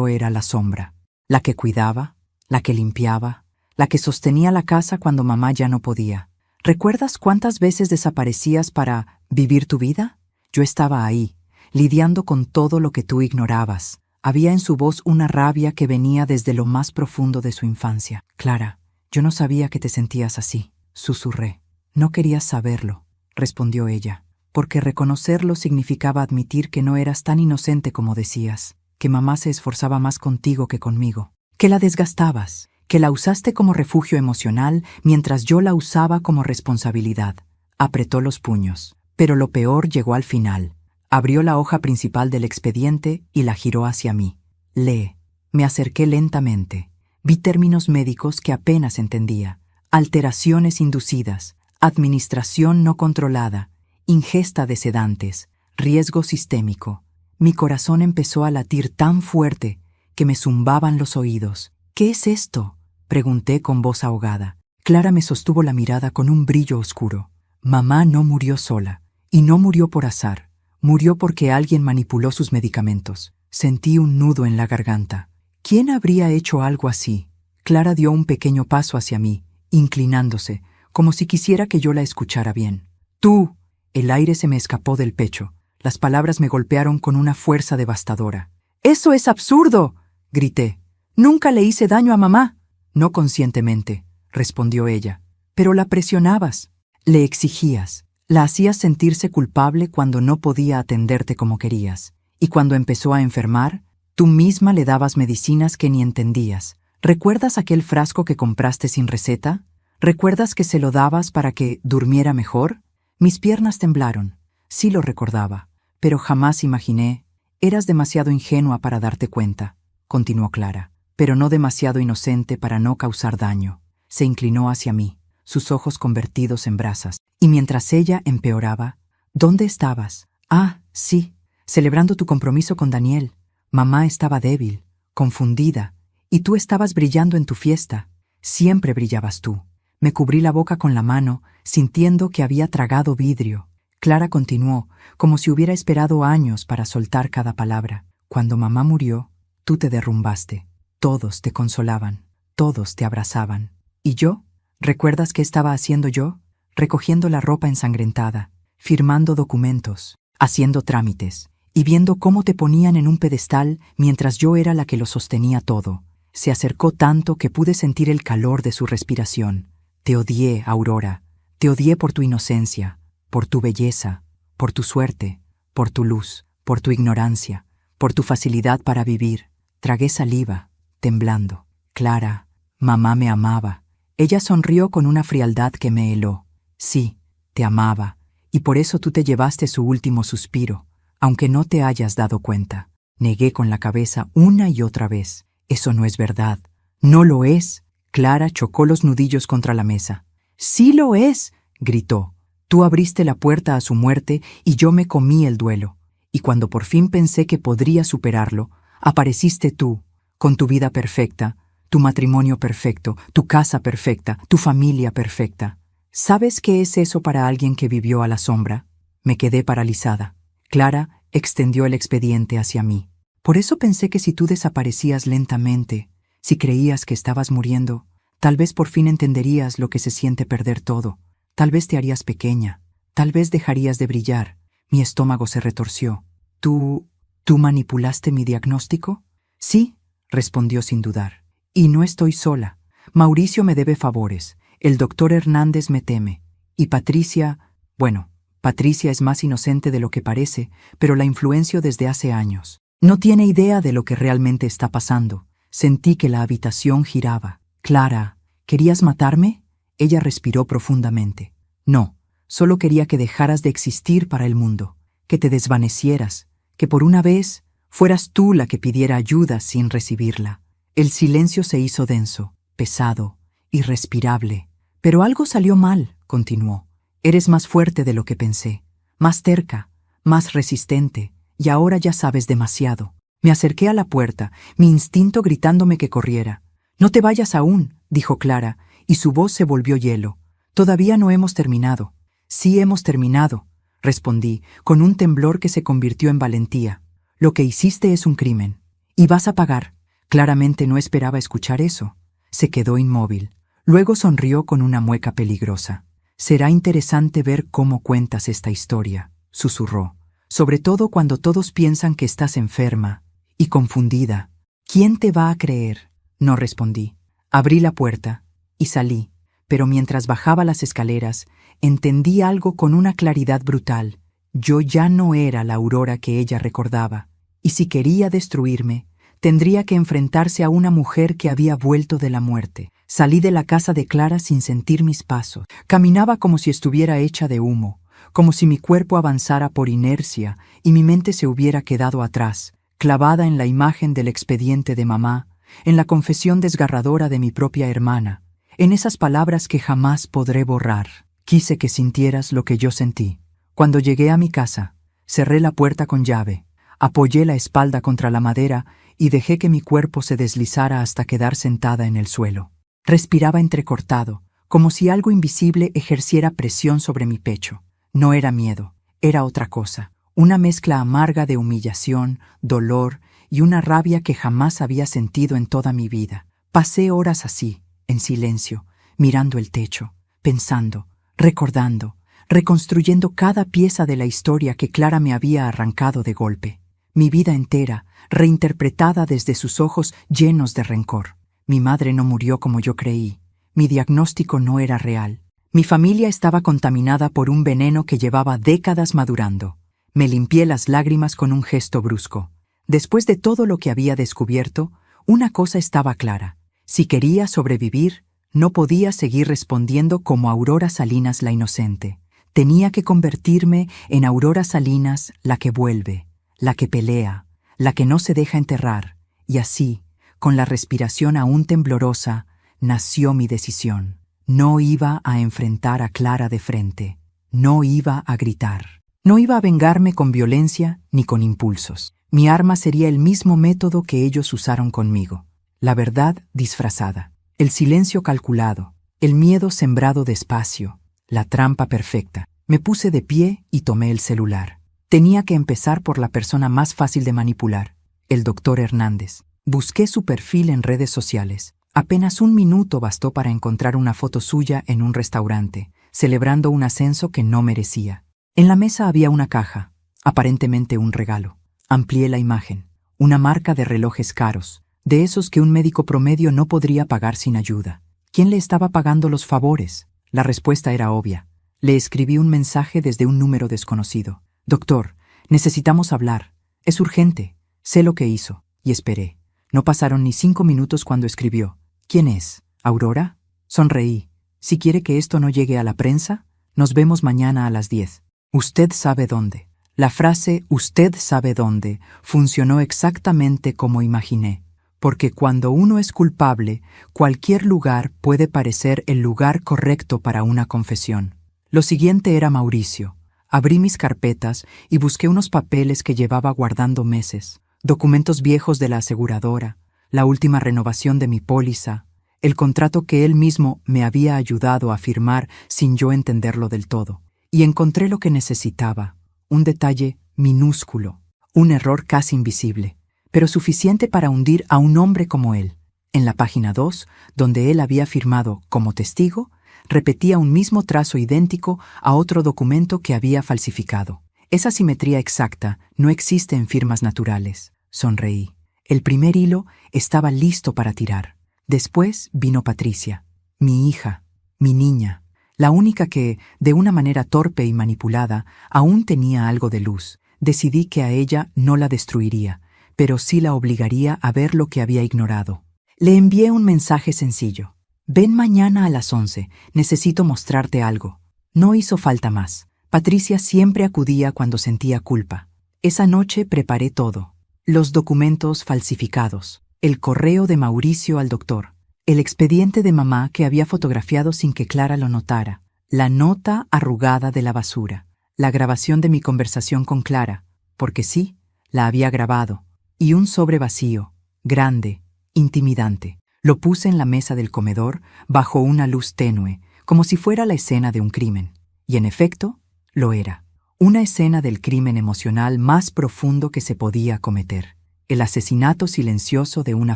Speaker 1: era la sombra, la que cuidaba, la que limpiaba, la que sostenía la casa cuando mamá ya no podía. ¿Recuerdas cuántas veces desaparecías para vivir tu vida? Yo estaba ahí, lidiando con todo lo que tú ignorabas». Había en su voz una rabia que venía desde lo más profundo de su infancia. «Clara, yo no sabía que te sentías así», susurré. «No querías saberlo», respondió ella, «porque reconocerlo significaba admitir que no eras tan inocente como decías, que mamá se esforzaba más contigo que conmigo, que la desgastabas, que la usaste como refugio emocional mientras yo la usaba como responsabilidad». Apretó los puños. Pero lo peor llegó al final. Abrió la hoja principal del expediente y la giró hacia mí. «Lee». Me acerqué lentamente. Vi términos médicos que apenas entendía. Alteraciones inducidas, administración no controlada, ingesta de sedantes, riesgo sistémico. Mi corazón empezó a latir tan fuerte que me zumbaban los oídos. «¿Qué es esto?», pregunté con voz ahogada. Clara me sostuvo la mirada con un brillo oscuro. «Mamá no murió sola, y no murió por azar. Murió porque alguien manipuló sus medicamentos». Sentí un nudo en la garganta. ¿Quién habría hecho algo así? Clara dio un pequeño paso hacia mí, inclinándose, como si quisiera que yo la escuchara bien. Tú. El aire se me escapó del pecho. Las palabras me golpearon con una fuerza devastadora. ¡Eso es absurdo!, grité. Nunca le hice daño a mamá. No conscientemente, respondió ella. Pero la presionabas. Le exigías. La hacías sentirse culpable cuando no podía atenderte como querías. Y cuando empezó a enfermar, tú misma le dabas medicinas que ni entendías. ¿Recuerdas aquel frasco que compraste sin receta? ¿Recuerdas que se lo dabas para que durmiera mejor? Mis piernas temblaron. Sí lo recordaba, pero jamás imaginé. Eras demasiado ingenua para darte cuenta, continuó Clara, pero no demasiado inocente para no causar daño. Se inclinó hacia mí, sus ojos convertidos en brasas, y mientras ella empeoraba, ¿dónde estabas? Ah, sí, celebrando tu compromiso con Daniel. Mamá estaba débil, confundida, y tú estabas brillando en tu fiesta. Siempre brillabas tú. Me cubrí la boca con la mano, sintiendo que había tragado vidrio. Clara continuó, como si hubiera esperado años para soltar cada palabra. Cuando mamá murió, tú te derrumbaste. Todos te consolaban, todos te abrazaban. ¿Y yo? ¿Recuerdas qué estaba haciendo yo? Recogiendo la ropa ensangrentada, firmando documentos, haciendo trámites, y viendo cómo te ponían en un pedestal mientras yo era la que lo sostenía todo. Se acercó tanto que pude sentir el calor de su respiración. Te odié, Aurora. Te odié por tu inocencia, por tu belleza, por tu suerte, por tu luz, por tu ignorancia, por tu facilidad para vivir. Tragué saliva, temblando. Clara, mamá me amaba. Ella sonrió con una frialdad que me heló. Sí, te amaba, y por eso tú te llevaste su último suspiro, aunque no te hayas dado cuenta. Negué con la cabeza una y otra vez. Eso no es verdad. No lo es. Clara chocó los nudillos contra la mesa. ¡Sí lo es!, gritó. Tú abriste la puerta a su muerte y yo me comí el duelo. Y cuando por fin pensé que podría superarlo, apareciste tú, con tu vida perfecta, tu matrimonio perfecto, tu casa perfecta, tu familia perfecta. ¿Sabes qué es eso para alguien que vivió a la sombra? Me quedé paralizada. Clara extendió el expediente hacia mí. Por eso pensé que si tú desaparecías lentamente, si creías que estabas muriendo, tal vez por fin entenderías lo que se siente perder todo. Tal vez te harías pequeña. Tal vez dejarías de brillar. Mi estómago se retorció. ¿Tú manipulaste mi diagnóstico? Sí, respondió sin dudar. Y no estoy sola. Mauricio me debe favores. El doctor Hernández me teme. Y Patricia... Bueno, Patricia es más inocente de lo que parece, pero la influencio desde hace años. No tiene idea de lo que realmente está pasando. Sentí que la habitación giraba. Clara, ¿querías matarme? Ella respiró profundamente. No, solo quería que dejaras de existir para el mundo, que te desvanecieras, que por una vez fueras tú la que pidiera ayuda sin recibirla. El silencio se hizo denso, pesado, irrespirable. Pero algo salió mal, continuó. Eres más fuerte de lo que pensé, más terca, más resistente, y ahora ya sabes demasiado. Me acerqué a la puerta, mi instinto gritándome que corriera. No te vayas aún, dijo Clara, y su voz se volvió hielo. Todavía no hemos terminado. Sí hemos terminado, respondí, con un temblor que se convirtió en valentía. Lo que hiciste es un crimen. Y vas a pagar. Claramente no esperaba escuchar eso. Se quedó inmóvil. Luego sonrió con una mueca peligrosa. Será interesante ver cómo cuentas esta historia, susurró. Sobre todo cuando todos piensan que estás enferma y confundida. ¿Quién te va a creer? No respondí. Abrí la puerta y salí, pero mientras bajaba las escaleras, entendí algo con una claridad brutal. Yo ya no era la Aurora que ella recordaba, y si quería destruirme, tendría que enfrentarse a una mujer que había vuelto de la muerte. Salí de la casa de Clara sin sentir mis pasos. Caminaba como si estuviera hecha de humo, como si mi cuerpo avanzara por inercia y mi mente se hubiera quedado atrás, clavada en la imagen del expediente de mamá, en la confesión desgarradora de mi propia hermana, en esas palabras que jamás podré borrar. Quise que sintieras lo que yo sentí. Cuando llegué a mi casa, cerré la puerta con llave, apoyé la espalda contra la madera y dejé que mi cuerpo se deslizara hasta quedar sentada en el suelo. Respiraba entrecortado, como si algo invisible ejerciera presión sobre mi pecho. No era miedo, era otra cosa, una mezcla amarga de humillación, dolor y una rabia que jamás había sentido en toda mi vida. Pasé horas así, en silencio, mirando el techo, pensando, recordando, reconstruyendo cada pieza de la historia que Clara me había arrancado de golpe. Mi vida entera, reinterpretada desde sus ojos llenos de rencor. Mi madre no murió como yo creí. Mi diagnóstico no era real. Mi familia estaba contaminada por un veneno que llevaba décadas madurando. Me limpié las lágrimas con un gesto brusco. Después de todo lo que había descubierto, una cosa estaba clara. Si quería sobrevivir, no podía seguir respondiendo como Aurora Salinas la inocente. Tenía que convertirme en Aurora Salinas la que vuelve, la que pelea, la que no se deja enterrar. Y así, con la respiración aún temblorosa, nació mi decisión. No iba a enfrentar a Clara de frente. No iba a gritar. No iba a vengarme con violencia ni con impulsos. Mi arma sería el mismo método que ellos usaron conmigo. La verdad disfrazada, el silencio calculado, el miedo sembrado despacio, la trampa perfecta. Me puse de pie y tomé el celular. Tenía que empezar por la persona más fácil de manipular, el doctor Hernández. Busqué su perfil en redes sociales. Apenas 1 minuto bastó para encontrar una foto suya en un restaurante, celebrando un ascenso que no merecía. En la mesa había una caja, aparentemente un regalo. Amplié la imagen. Una marca de relojes caros, de esos que un médico promedio no podría pagar sin ayuda. ¿Quién le estaba pagando los favores? La respuesta era obvia. Le escribí un mensaje desde un número desconocido. «Doctor, necesitamos hablar. Es urgente. Sé lo que hizo». Y esperé. No pasaron ni 5 minutos cuando escribió. «¿Quién es? ¿Aurora?» Sonreí. «Si quiere que esto no llegue a la prensa, nos vemos mañana a las 10. Usted sabe dónde». La frase «usted sabe dónde» funcionó exactamente como imaginé. Porque cuando uno es culpable, cualquier lugar puede parecer el lugar correcto para una confesión. Lo siguiente era Mauricio. Abrí mis carpetas y busqué unos papeles que llevaba guardando meses, documentos viejos de la aseguradora, la última renovación de mi póliza, el contrato que él mismo me había ayudado a firmar sin yo entenderlo del todo. Y encontré lo que necesitaba, un detalle minúsculo, un error casi invisible, pero suficiente para hundir a un hombre como él. En la página 2, donde él había firmado como testigo, repetía un mismo trazo idéntico a otro documento que había falsificado. Esa simetría exacta no existe en firmas naturales. Sonreí. El primer hilo estaba listo para tirar. Después vino Patricia, mi hija, mi niña, la única que, de una manera torpe y manipulada, aún tenía algo de luz. Decidí que a ella no la destruiría, pero sí la obligaría a ver lo que había ignorado. Le envié un mensaje sencillo. «Ven mañana a las 11, necesito mostrarte algo». No hizo falta más. Patricia siempre acudía cuando sentía culpa. Esa noche preparé todo. Los documentos falsificados, el correo de Mauricio al doctor, el expediente de mamá que había fotografiado sin que Clara lo notara, la nota arrugada de la basura, la grabación de mi conversación con Clara, porque sí, la había grabado, y un sobre vacío, grande, intimidante. Lo puse en la mesa del comedor, bajo una luz tenue, como si fuera la escena de un crimen. Y en efecto, lo era. Una escena del crimen emocional más profundo que se podía cometer. El asesinato silencioso de una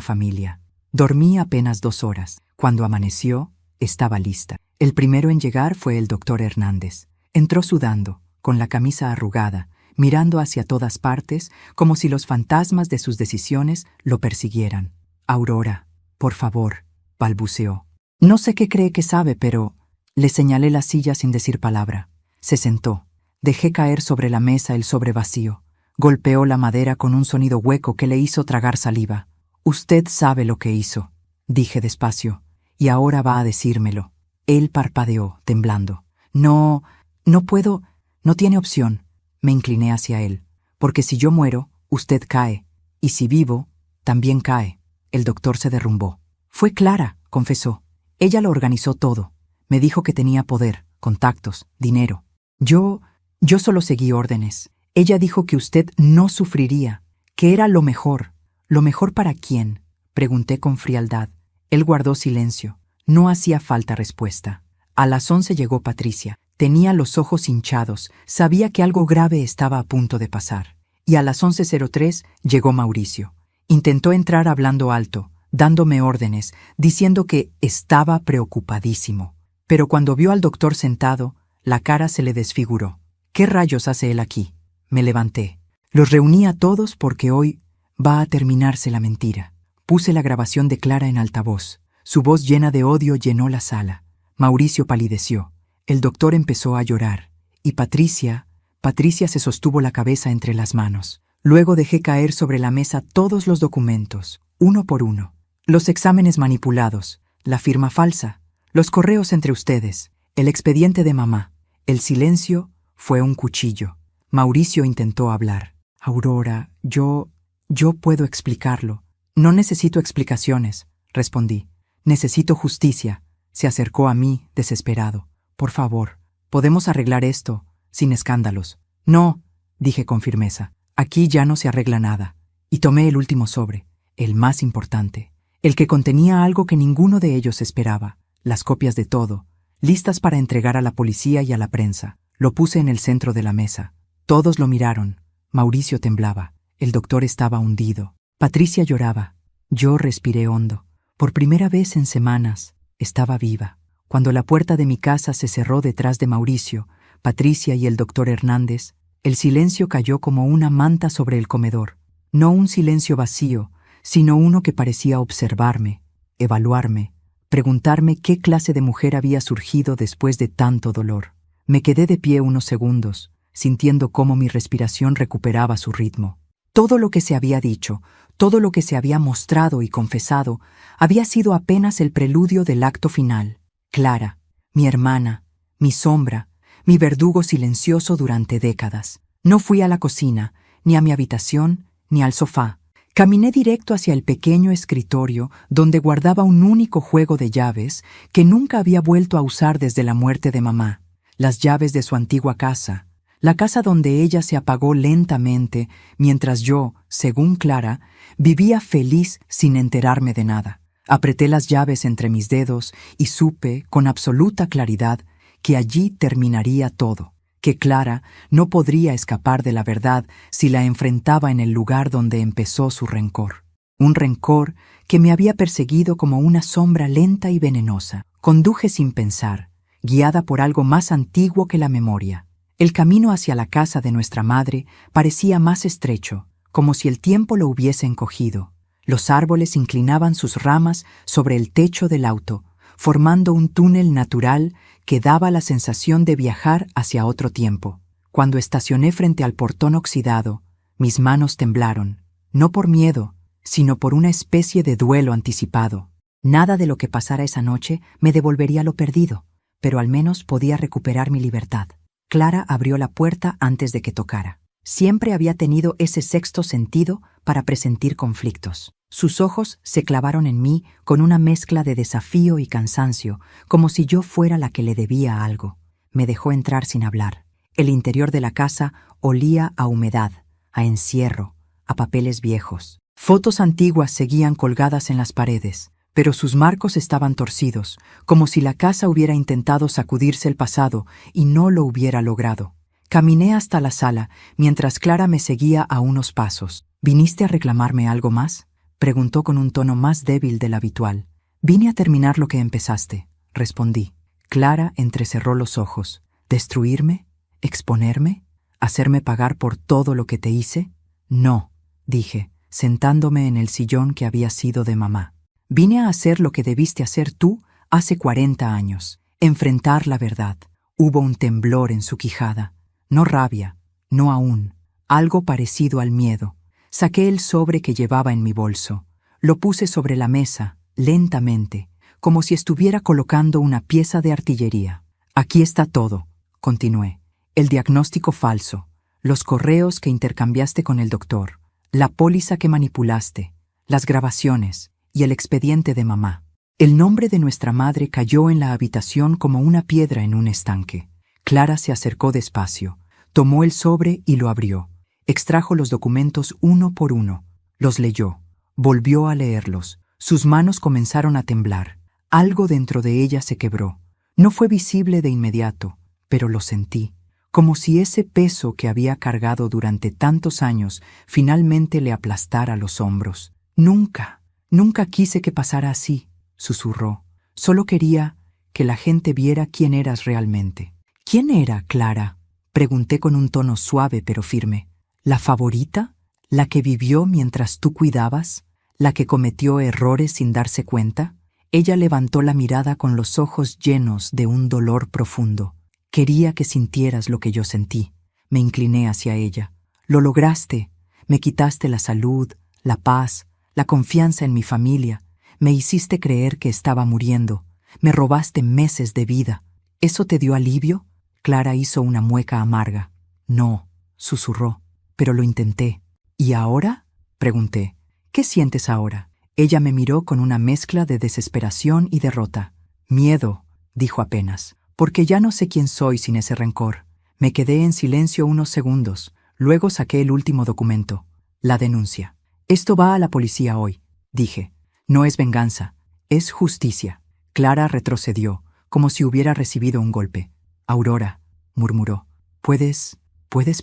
Speaker 1: familia. Dormí apenas 2 horas. Cuando amaneció, estaba lista. El primero en llegar fue el doctor Hernández. Entró sudando, con la camisa arrugada, mirando hacia todas partes, como si los fantasmas de sus decisiones lo persiguieran. «Aurora, por favor», balbuceó. «No sé qué cree que sabe, pero...» Le señalé la silla sin decir palabra. Se sentó. Dejé caer sobre la mesa el sobre vacío. Golpeó la madera con un sonido hueco que le hizo tragar saliva. «Usted sabe lo que hizo», dije despacio, «y ahora va a decírmelo». Él parpadeó, temblando. «No puedo, no tiene opción». Me incliné hacia él. «Porque si yo muero, usted cae. Y si vivo, también cae». El doctor se derrumbó. «Fue Clara», confesó. «Ella lo organizó todo. Me dijo que tenía poder, contactos, dinero. Yo solo seguí órdenes. Ella dijo que usted no sufriría, que era lo mejor. ¿Lo mejor para quién?», pregunté con frialdad. Él guardó silencio. No hacía falta respuesta. A las 11 llegó Patricia. Tenía los ojos hinchados. Sabía que algo grave estaba a punto de pasar. Y a las 11:03 llegó Mauricio. Intentó entrar hablando alto, dándome órdenes, diciendo que estaba preocupadísimo. pero cuando vio al doctor sentado, la cara se le desfiguró. ¿Qué rayos hace él aquí? Me levanté. Los reuní a todos porque hoy va a terminarse la mentira. Puse la grabación de Clara en altavoz. Su voz llena de odio llenó la sala. Mauricio palideció. El doctor empezó a llorar. Y Patricia se sostuvo la cabeza entre las manos. Luego dejé caer sobre la mesa todos los documentos, uno por uno. Los exámenes manipulados, la firma falsa, los correos entre ustedes, el expediente de mamá. El silencio fue un cuchillo. Mauricio intentó hablar. Aurora, yo puedo explicarlo. No necesito explicaciones, respondí. Necesito justicia. Se acercó a mí, desesperado. Por favor, podemos arreglar esto, sin escándalos. No, dije con firmeza. Aquí ya no se arregla nada. Y tomé el último sobre, el más importante, el que contenía algo que ninguno de ellos esperaba, las copias de todo, listas para entregar a la policía y a la prensa. Lo puse en el centro de la mesa. Todos lo miraron. Mauricio temblaba. El doctor estaba hundido. Patricia lloraba. Yo respiré hondo. Por primera vez en semanas, estaba viva. Cuando la puerta de mi casa se cerró detrás de Mauricio, Patricia y el doctor Hernández, el silencio cayó como una manta sobre el comedor. No un silencio vacío, sino uno que parecía observarme, evaluarme, preguntarme qué clase de mujer había surgido después de tanto dolor. Me quedé de pie unos segundos, sintiendo cómo mi respiración recuperaba su ritmo. Todo lo que se había dicho, todo lo que se había mostrado y confesado, había sido apenas el preludio del acto final. Clara, mi hermana, mi sombra, mi verdugo silencioso durante décadas. No fui a la cocina, ni a mi habitación, ni al sofá. Caminé directo hacia el pequeño escritorio donde guardaba un único juego de llaves que nunca había vuelto a usar desde la muerte de mamá. Las llaves de su antigua casa, la casa donde ella se apagó lentamente mientras yo, según Clara, vivía feliz sin enterarme de nada. Apreté las llaves entre mis dedos y supe, con absoluta claridad, que allí terminaría todo, que Clara no podría escapar de la verdad si la enfrentaba en el lugar donde empezó su rencor. Un rencor que me había perseguido como una sombra lenta y venenosa. Conduje sin pensar, guiada por algo más antiguo que la memoria. El camino hacia la casa de nuestra madre parecía más estrecho, como si el tiempo lo hubiese encogido. Los árboles inclinaban sus ramas sobre el techo del auto, formando un túnel natural que daba la sensación de viajar hacia otro tiempo. Cuando estacioné frente al portón oxidado, mis manos temblaron, no por miedo, sino por una especie de duelo anticipado. Nada de lo que pasara esa noche me devolvería lo perdido, pero al menos podía recuperar mi libertad. Clara abrió la puerta antes de que tocara. Siempre había tenido ese sexto sentido para presentir conflictos. Sus ojos se clavaron en mí con una mezcla de desafío y cansancio, como si yo fuera la que le debía algo. Me dejó entrar sin hablar. El interior de la casa olía a humedad, a encierro, a papeles viejos. Fotos antiguas seguían colgadas en las paredes, pero sus marcos estaban torcidos, como si la casa hubiera intentado sacudirse el pasado y no lo hubiera logrado. Caminé hasta la sala, mientras Clara me seguía a unos pasos. ¿Viniste a reclamarme algo más?, preguntó con un tono más débil del habitual. Vine a terminar lo que empezaste, respondí. Clara entrecerró los ojos. ¿Destruirme? ¿Exponerme? ¿Hacerme pagar por todo lo que te hice? No, dije, sentándome en el sillón que había sido de mamá. Vine a hacer lo que debiste hacer tú hace 40 años, enfrentar la verdad. Hubo un temblor en su quijada. No rabia, no aún, algo parecido al miedo. Saqué el sobre que llevaba en mi bolso. Lo puse sobre la mesa, lentamente, como si estuviera colocando una pieza de artillería. Aquí está todo, continué. El diagnóstico falso, los correos que intercambiaste con el doctor, la póliza que manipulaste, las grabaciones y el expediente de mamá. El nombre de nuestra madre cayó en la habitación como una piedra en un estanque. Clara se acercó despacio, tomó el sobre y lo abrió. Extrajo los documentos uno por uno, los leyó, volvió a leerlos. Sus manos comenzaron a temblar. Algo dentro de ella se quebró. No fue visible de inmediato, pero lo sentí, como si ese peso que había cargado durante tantos años finalmente le aplastara los hombros. Nunca quise que pasara así, susurró. Solo quería que la gente viera quién eras realmente. ¿Quién era Clara?, pregunté con un tono suave pero firme. ¿La favorita? ¿La que vivió mientras tú cuidabas? ¿La que cometió errores sin darse cuenta? Ella levantó la mirada con los ojos llenos de un dolor profundo. Quería que sintieras lo que yo sentí. Me incliné hacia ella. Lo lograste. Me quitaste la salud, la paz, la confianza en mi familia. Me hiciste creer que estaba muriendo. Me robaste meses de vida. ¿Eso te dio alivio? Clara hizo una mueca amarga. No, susurró, pero lo intenté. ¿Y ahora?, pregunté. ¿Qué sientes ahora? Ella me miró con una mezcla de desesperación y derrota. Miedo, dijo apenas, porque ya no sé quién soy sin ese rencor. Me quedé en silencio unos segundos. Luego saqué el último documento, la denuncia. Esto va a la policía hoy, dije. No es venganza, es justicia. Clara retrocedió, como si hubiera recibido un golpe. Aurora, murmuró, ¿puedes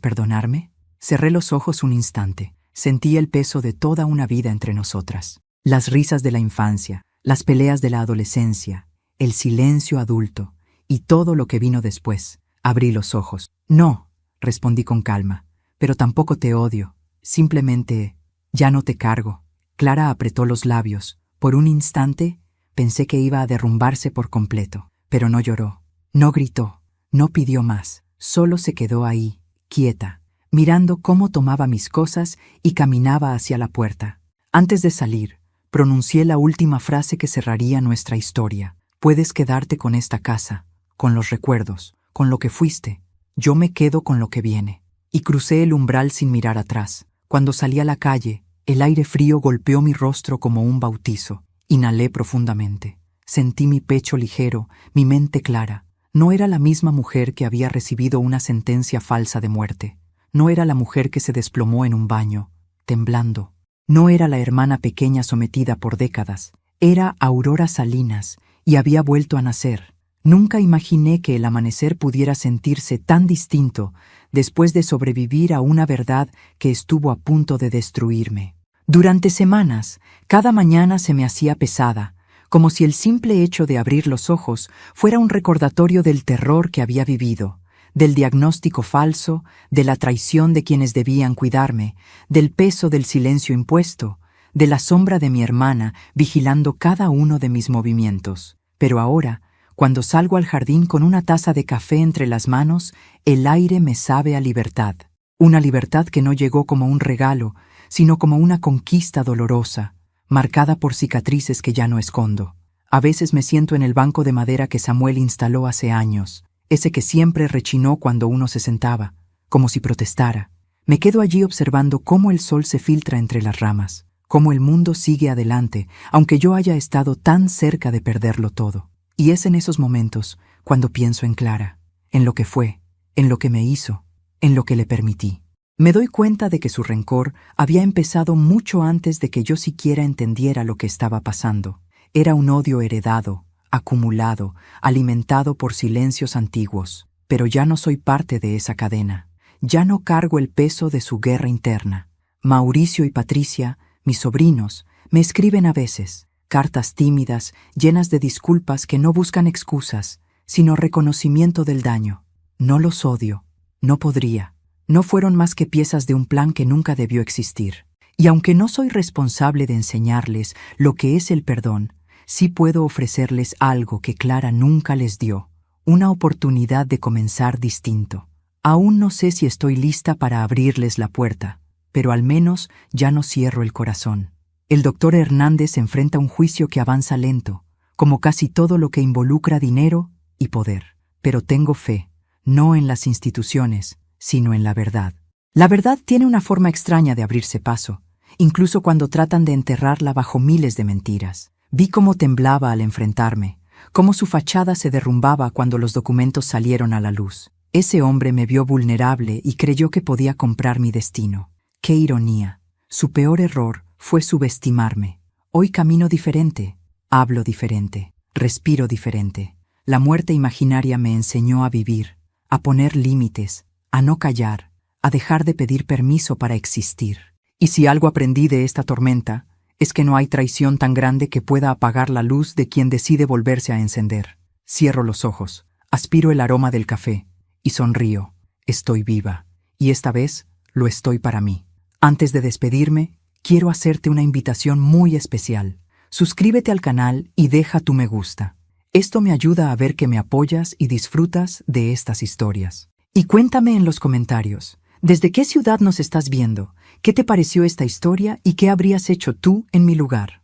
Speaker 1: perdonarme? Cerré los ojos un instante. Sentí el peso de toda una vida entre nosotras. Las risas de la infancia, las peleas de la adolescencia, el silencio adulto y todo lo que vino después. Abrí los ojos. No, respondí con calma, pero tampoco te odio. Simplemente, ya no te cargo. Clara apretó los labios. Por un instante, pensé que iba a derrumbarse por completo, pero no lloró, no gritó, no pidió más. Solo se quedó ahí, quieta, mirando cómo tomaba mis cosas y caminaba hacia la puerta. Antes de salir, pronuncié la última frase que cerraría nuestra historia. Puedes quedarte con esta casa, con los recuerdos, con lo que fuiste. Yo me quedo con lo que viene. Y crucé el umbral sin mirar atrás. Cuando salí a la calle, el aire frío golpeó mi rostro como un bautizo. Inhalé profundamente. Sentí mi pecho ligero, mi mente clara. No era la misma mujer que había recibido una sentencia falsa de muerte. No era la mujer que se desplomó en un baño, temblando. No era la hermana pequeña sometida por décadas. Era Aurora Salinas, y había vuelto a nacer. Nunca imaginé que el amanecer pudiera sentirse tan distinto después de sobrevivir a una verdad que estuvo a punto de destruirme. Durante semanas, cada mañana se me hacía pesada, como si el simple hecho de abrir los ojos fuera un recordatorio del terror que había vivido, del diagnóstico falso, de la traición de quienes debían cuidarme, del peso del silencio impuesto, de la sombra de mi hermana vigilando cada uno de mis movimientos. Pero ahora, cuando salgo al jardín con una taza de café entre las manos, el aire me sabe a libertad. Una libertad que no llegó como un regalo, sino como una conquista dolorosa, marcada por cicatrices que ya no escondo. A veces me siento en el banco de madera que Samuel instaló hace años, ese que siempre rechinó cuando uno se sentaba, como si protestara. Me quedo allí observando cómo el sol se filtra entre las ramas, cómo el mundo sigue adelante, aunque yo haya estado tan cerca de perderlo todo. Y es en esos momentos cuando pienso en Clara, en lo que fue, en lo que me hizo, en lo que le permití. Me doy cuenta de que su rencor había empezado mucho antes de que yo siquiera entendiera lo que estaba pasando. Era un odio heredado, acumulado, alimentado por silencios antiguos. Pero ya no soy parte de esa cadena. Ya no cargo el peso de su guerra interna. Mauricio y Patricia, mis sobrinos, me escriben a veces, cartas tímidas, llenas de disculpas que no buscan excusas, sino reconocimiento del daño. No los odio, no podría. No fueron más que piezas de un plan que nunca debió existir. Y aunque no soy responsable de enseñarles lo que es el perdón, sí puedo ofrecerles algo que Clara nunca les dio, una oportunidad de comenzar distinto. Aún no sé si estoy lista para abrirles la puerta, pero al menos ya no cierro el corazón. El doctor Hernández enfrenta un juicio que avanza lento, como casi todo lo que involucra dinero y poder. Pero tengo fe, no en las instituciones, sino en la verdad. La verdad tiene una forma extraña de abrirse paso, incluso cuando tratan de enterrarla bajo miles de mentiras. Vi cómo temblaba al enfrentarme, cómo su fachada se derrumbaba cuando los documentos salieron a la luz. Ese hombre me vio vulnerable y creyó que podía comprar mi destino. ¡Qué ironía! Su peor error fue subestimarme. Hoy camino diferente, hablo diferente, respiro diferente. La muerte imaginaria me enseñó a vivir, a poner límites, a no callar, a dejar de pedir permiso para existir. Y si algo aprendí de esta tormenta, es que no hay traición tan grande que pueda apagar la luz de quien decide volverse a encender. Cierro los ojos, aspiro el aroma del café y sonrío. Estoy viva. Y esta vez lo estoy para mí. Antes de despedirme, quiero hacerte una invitación muy especial. Suscríbete al canal y deja tu me gusta. Esto me ayuda a ver que me apoyas y disfrutas de estas historias. Y cuéntame en los comentarios, ¿desde qué ciudad nos estás viendo? ¿Qué te pareció esta historia y qué habrías hecho tú en mi lugar?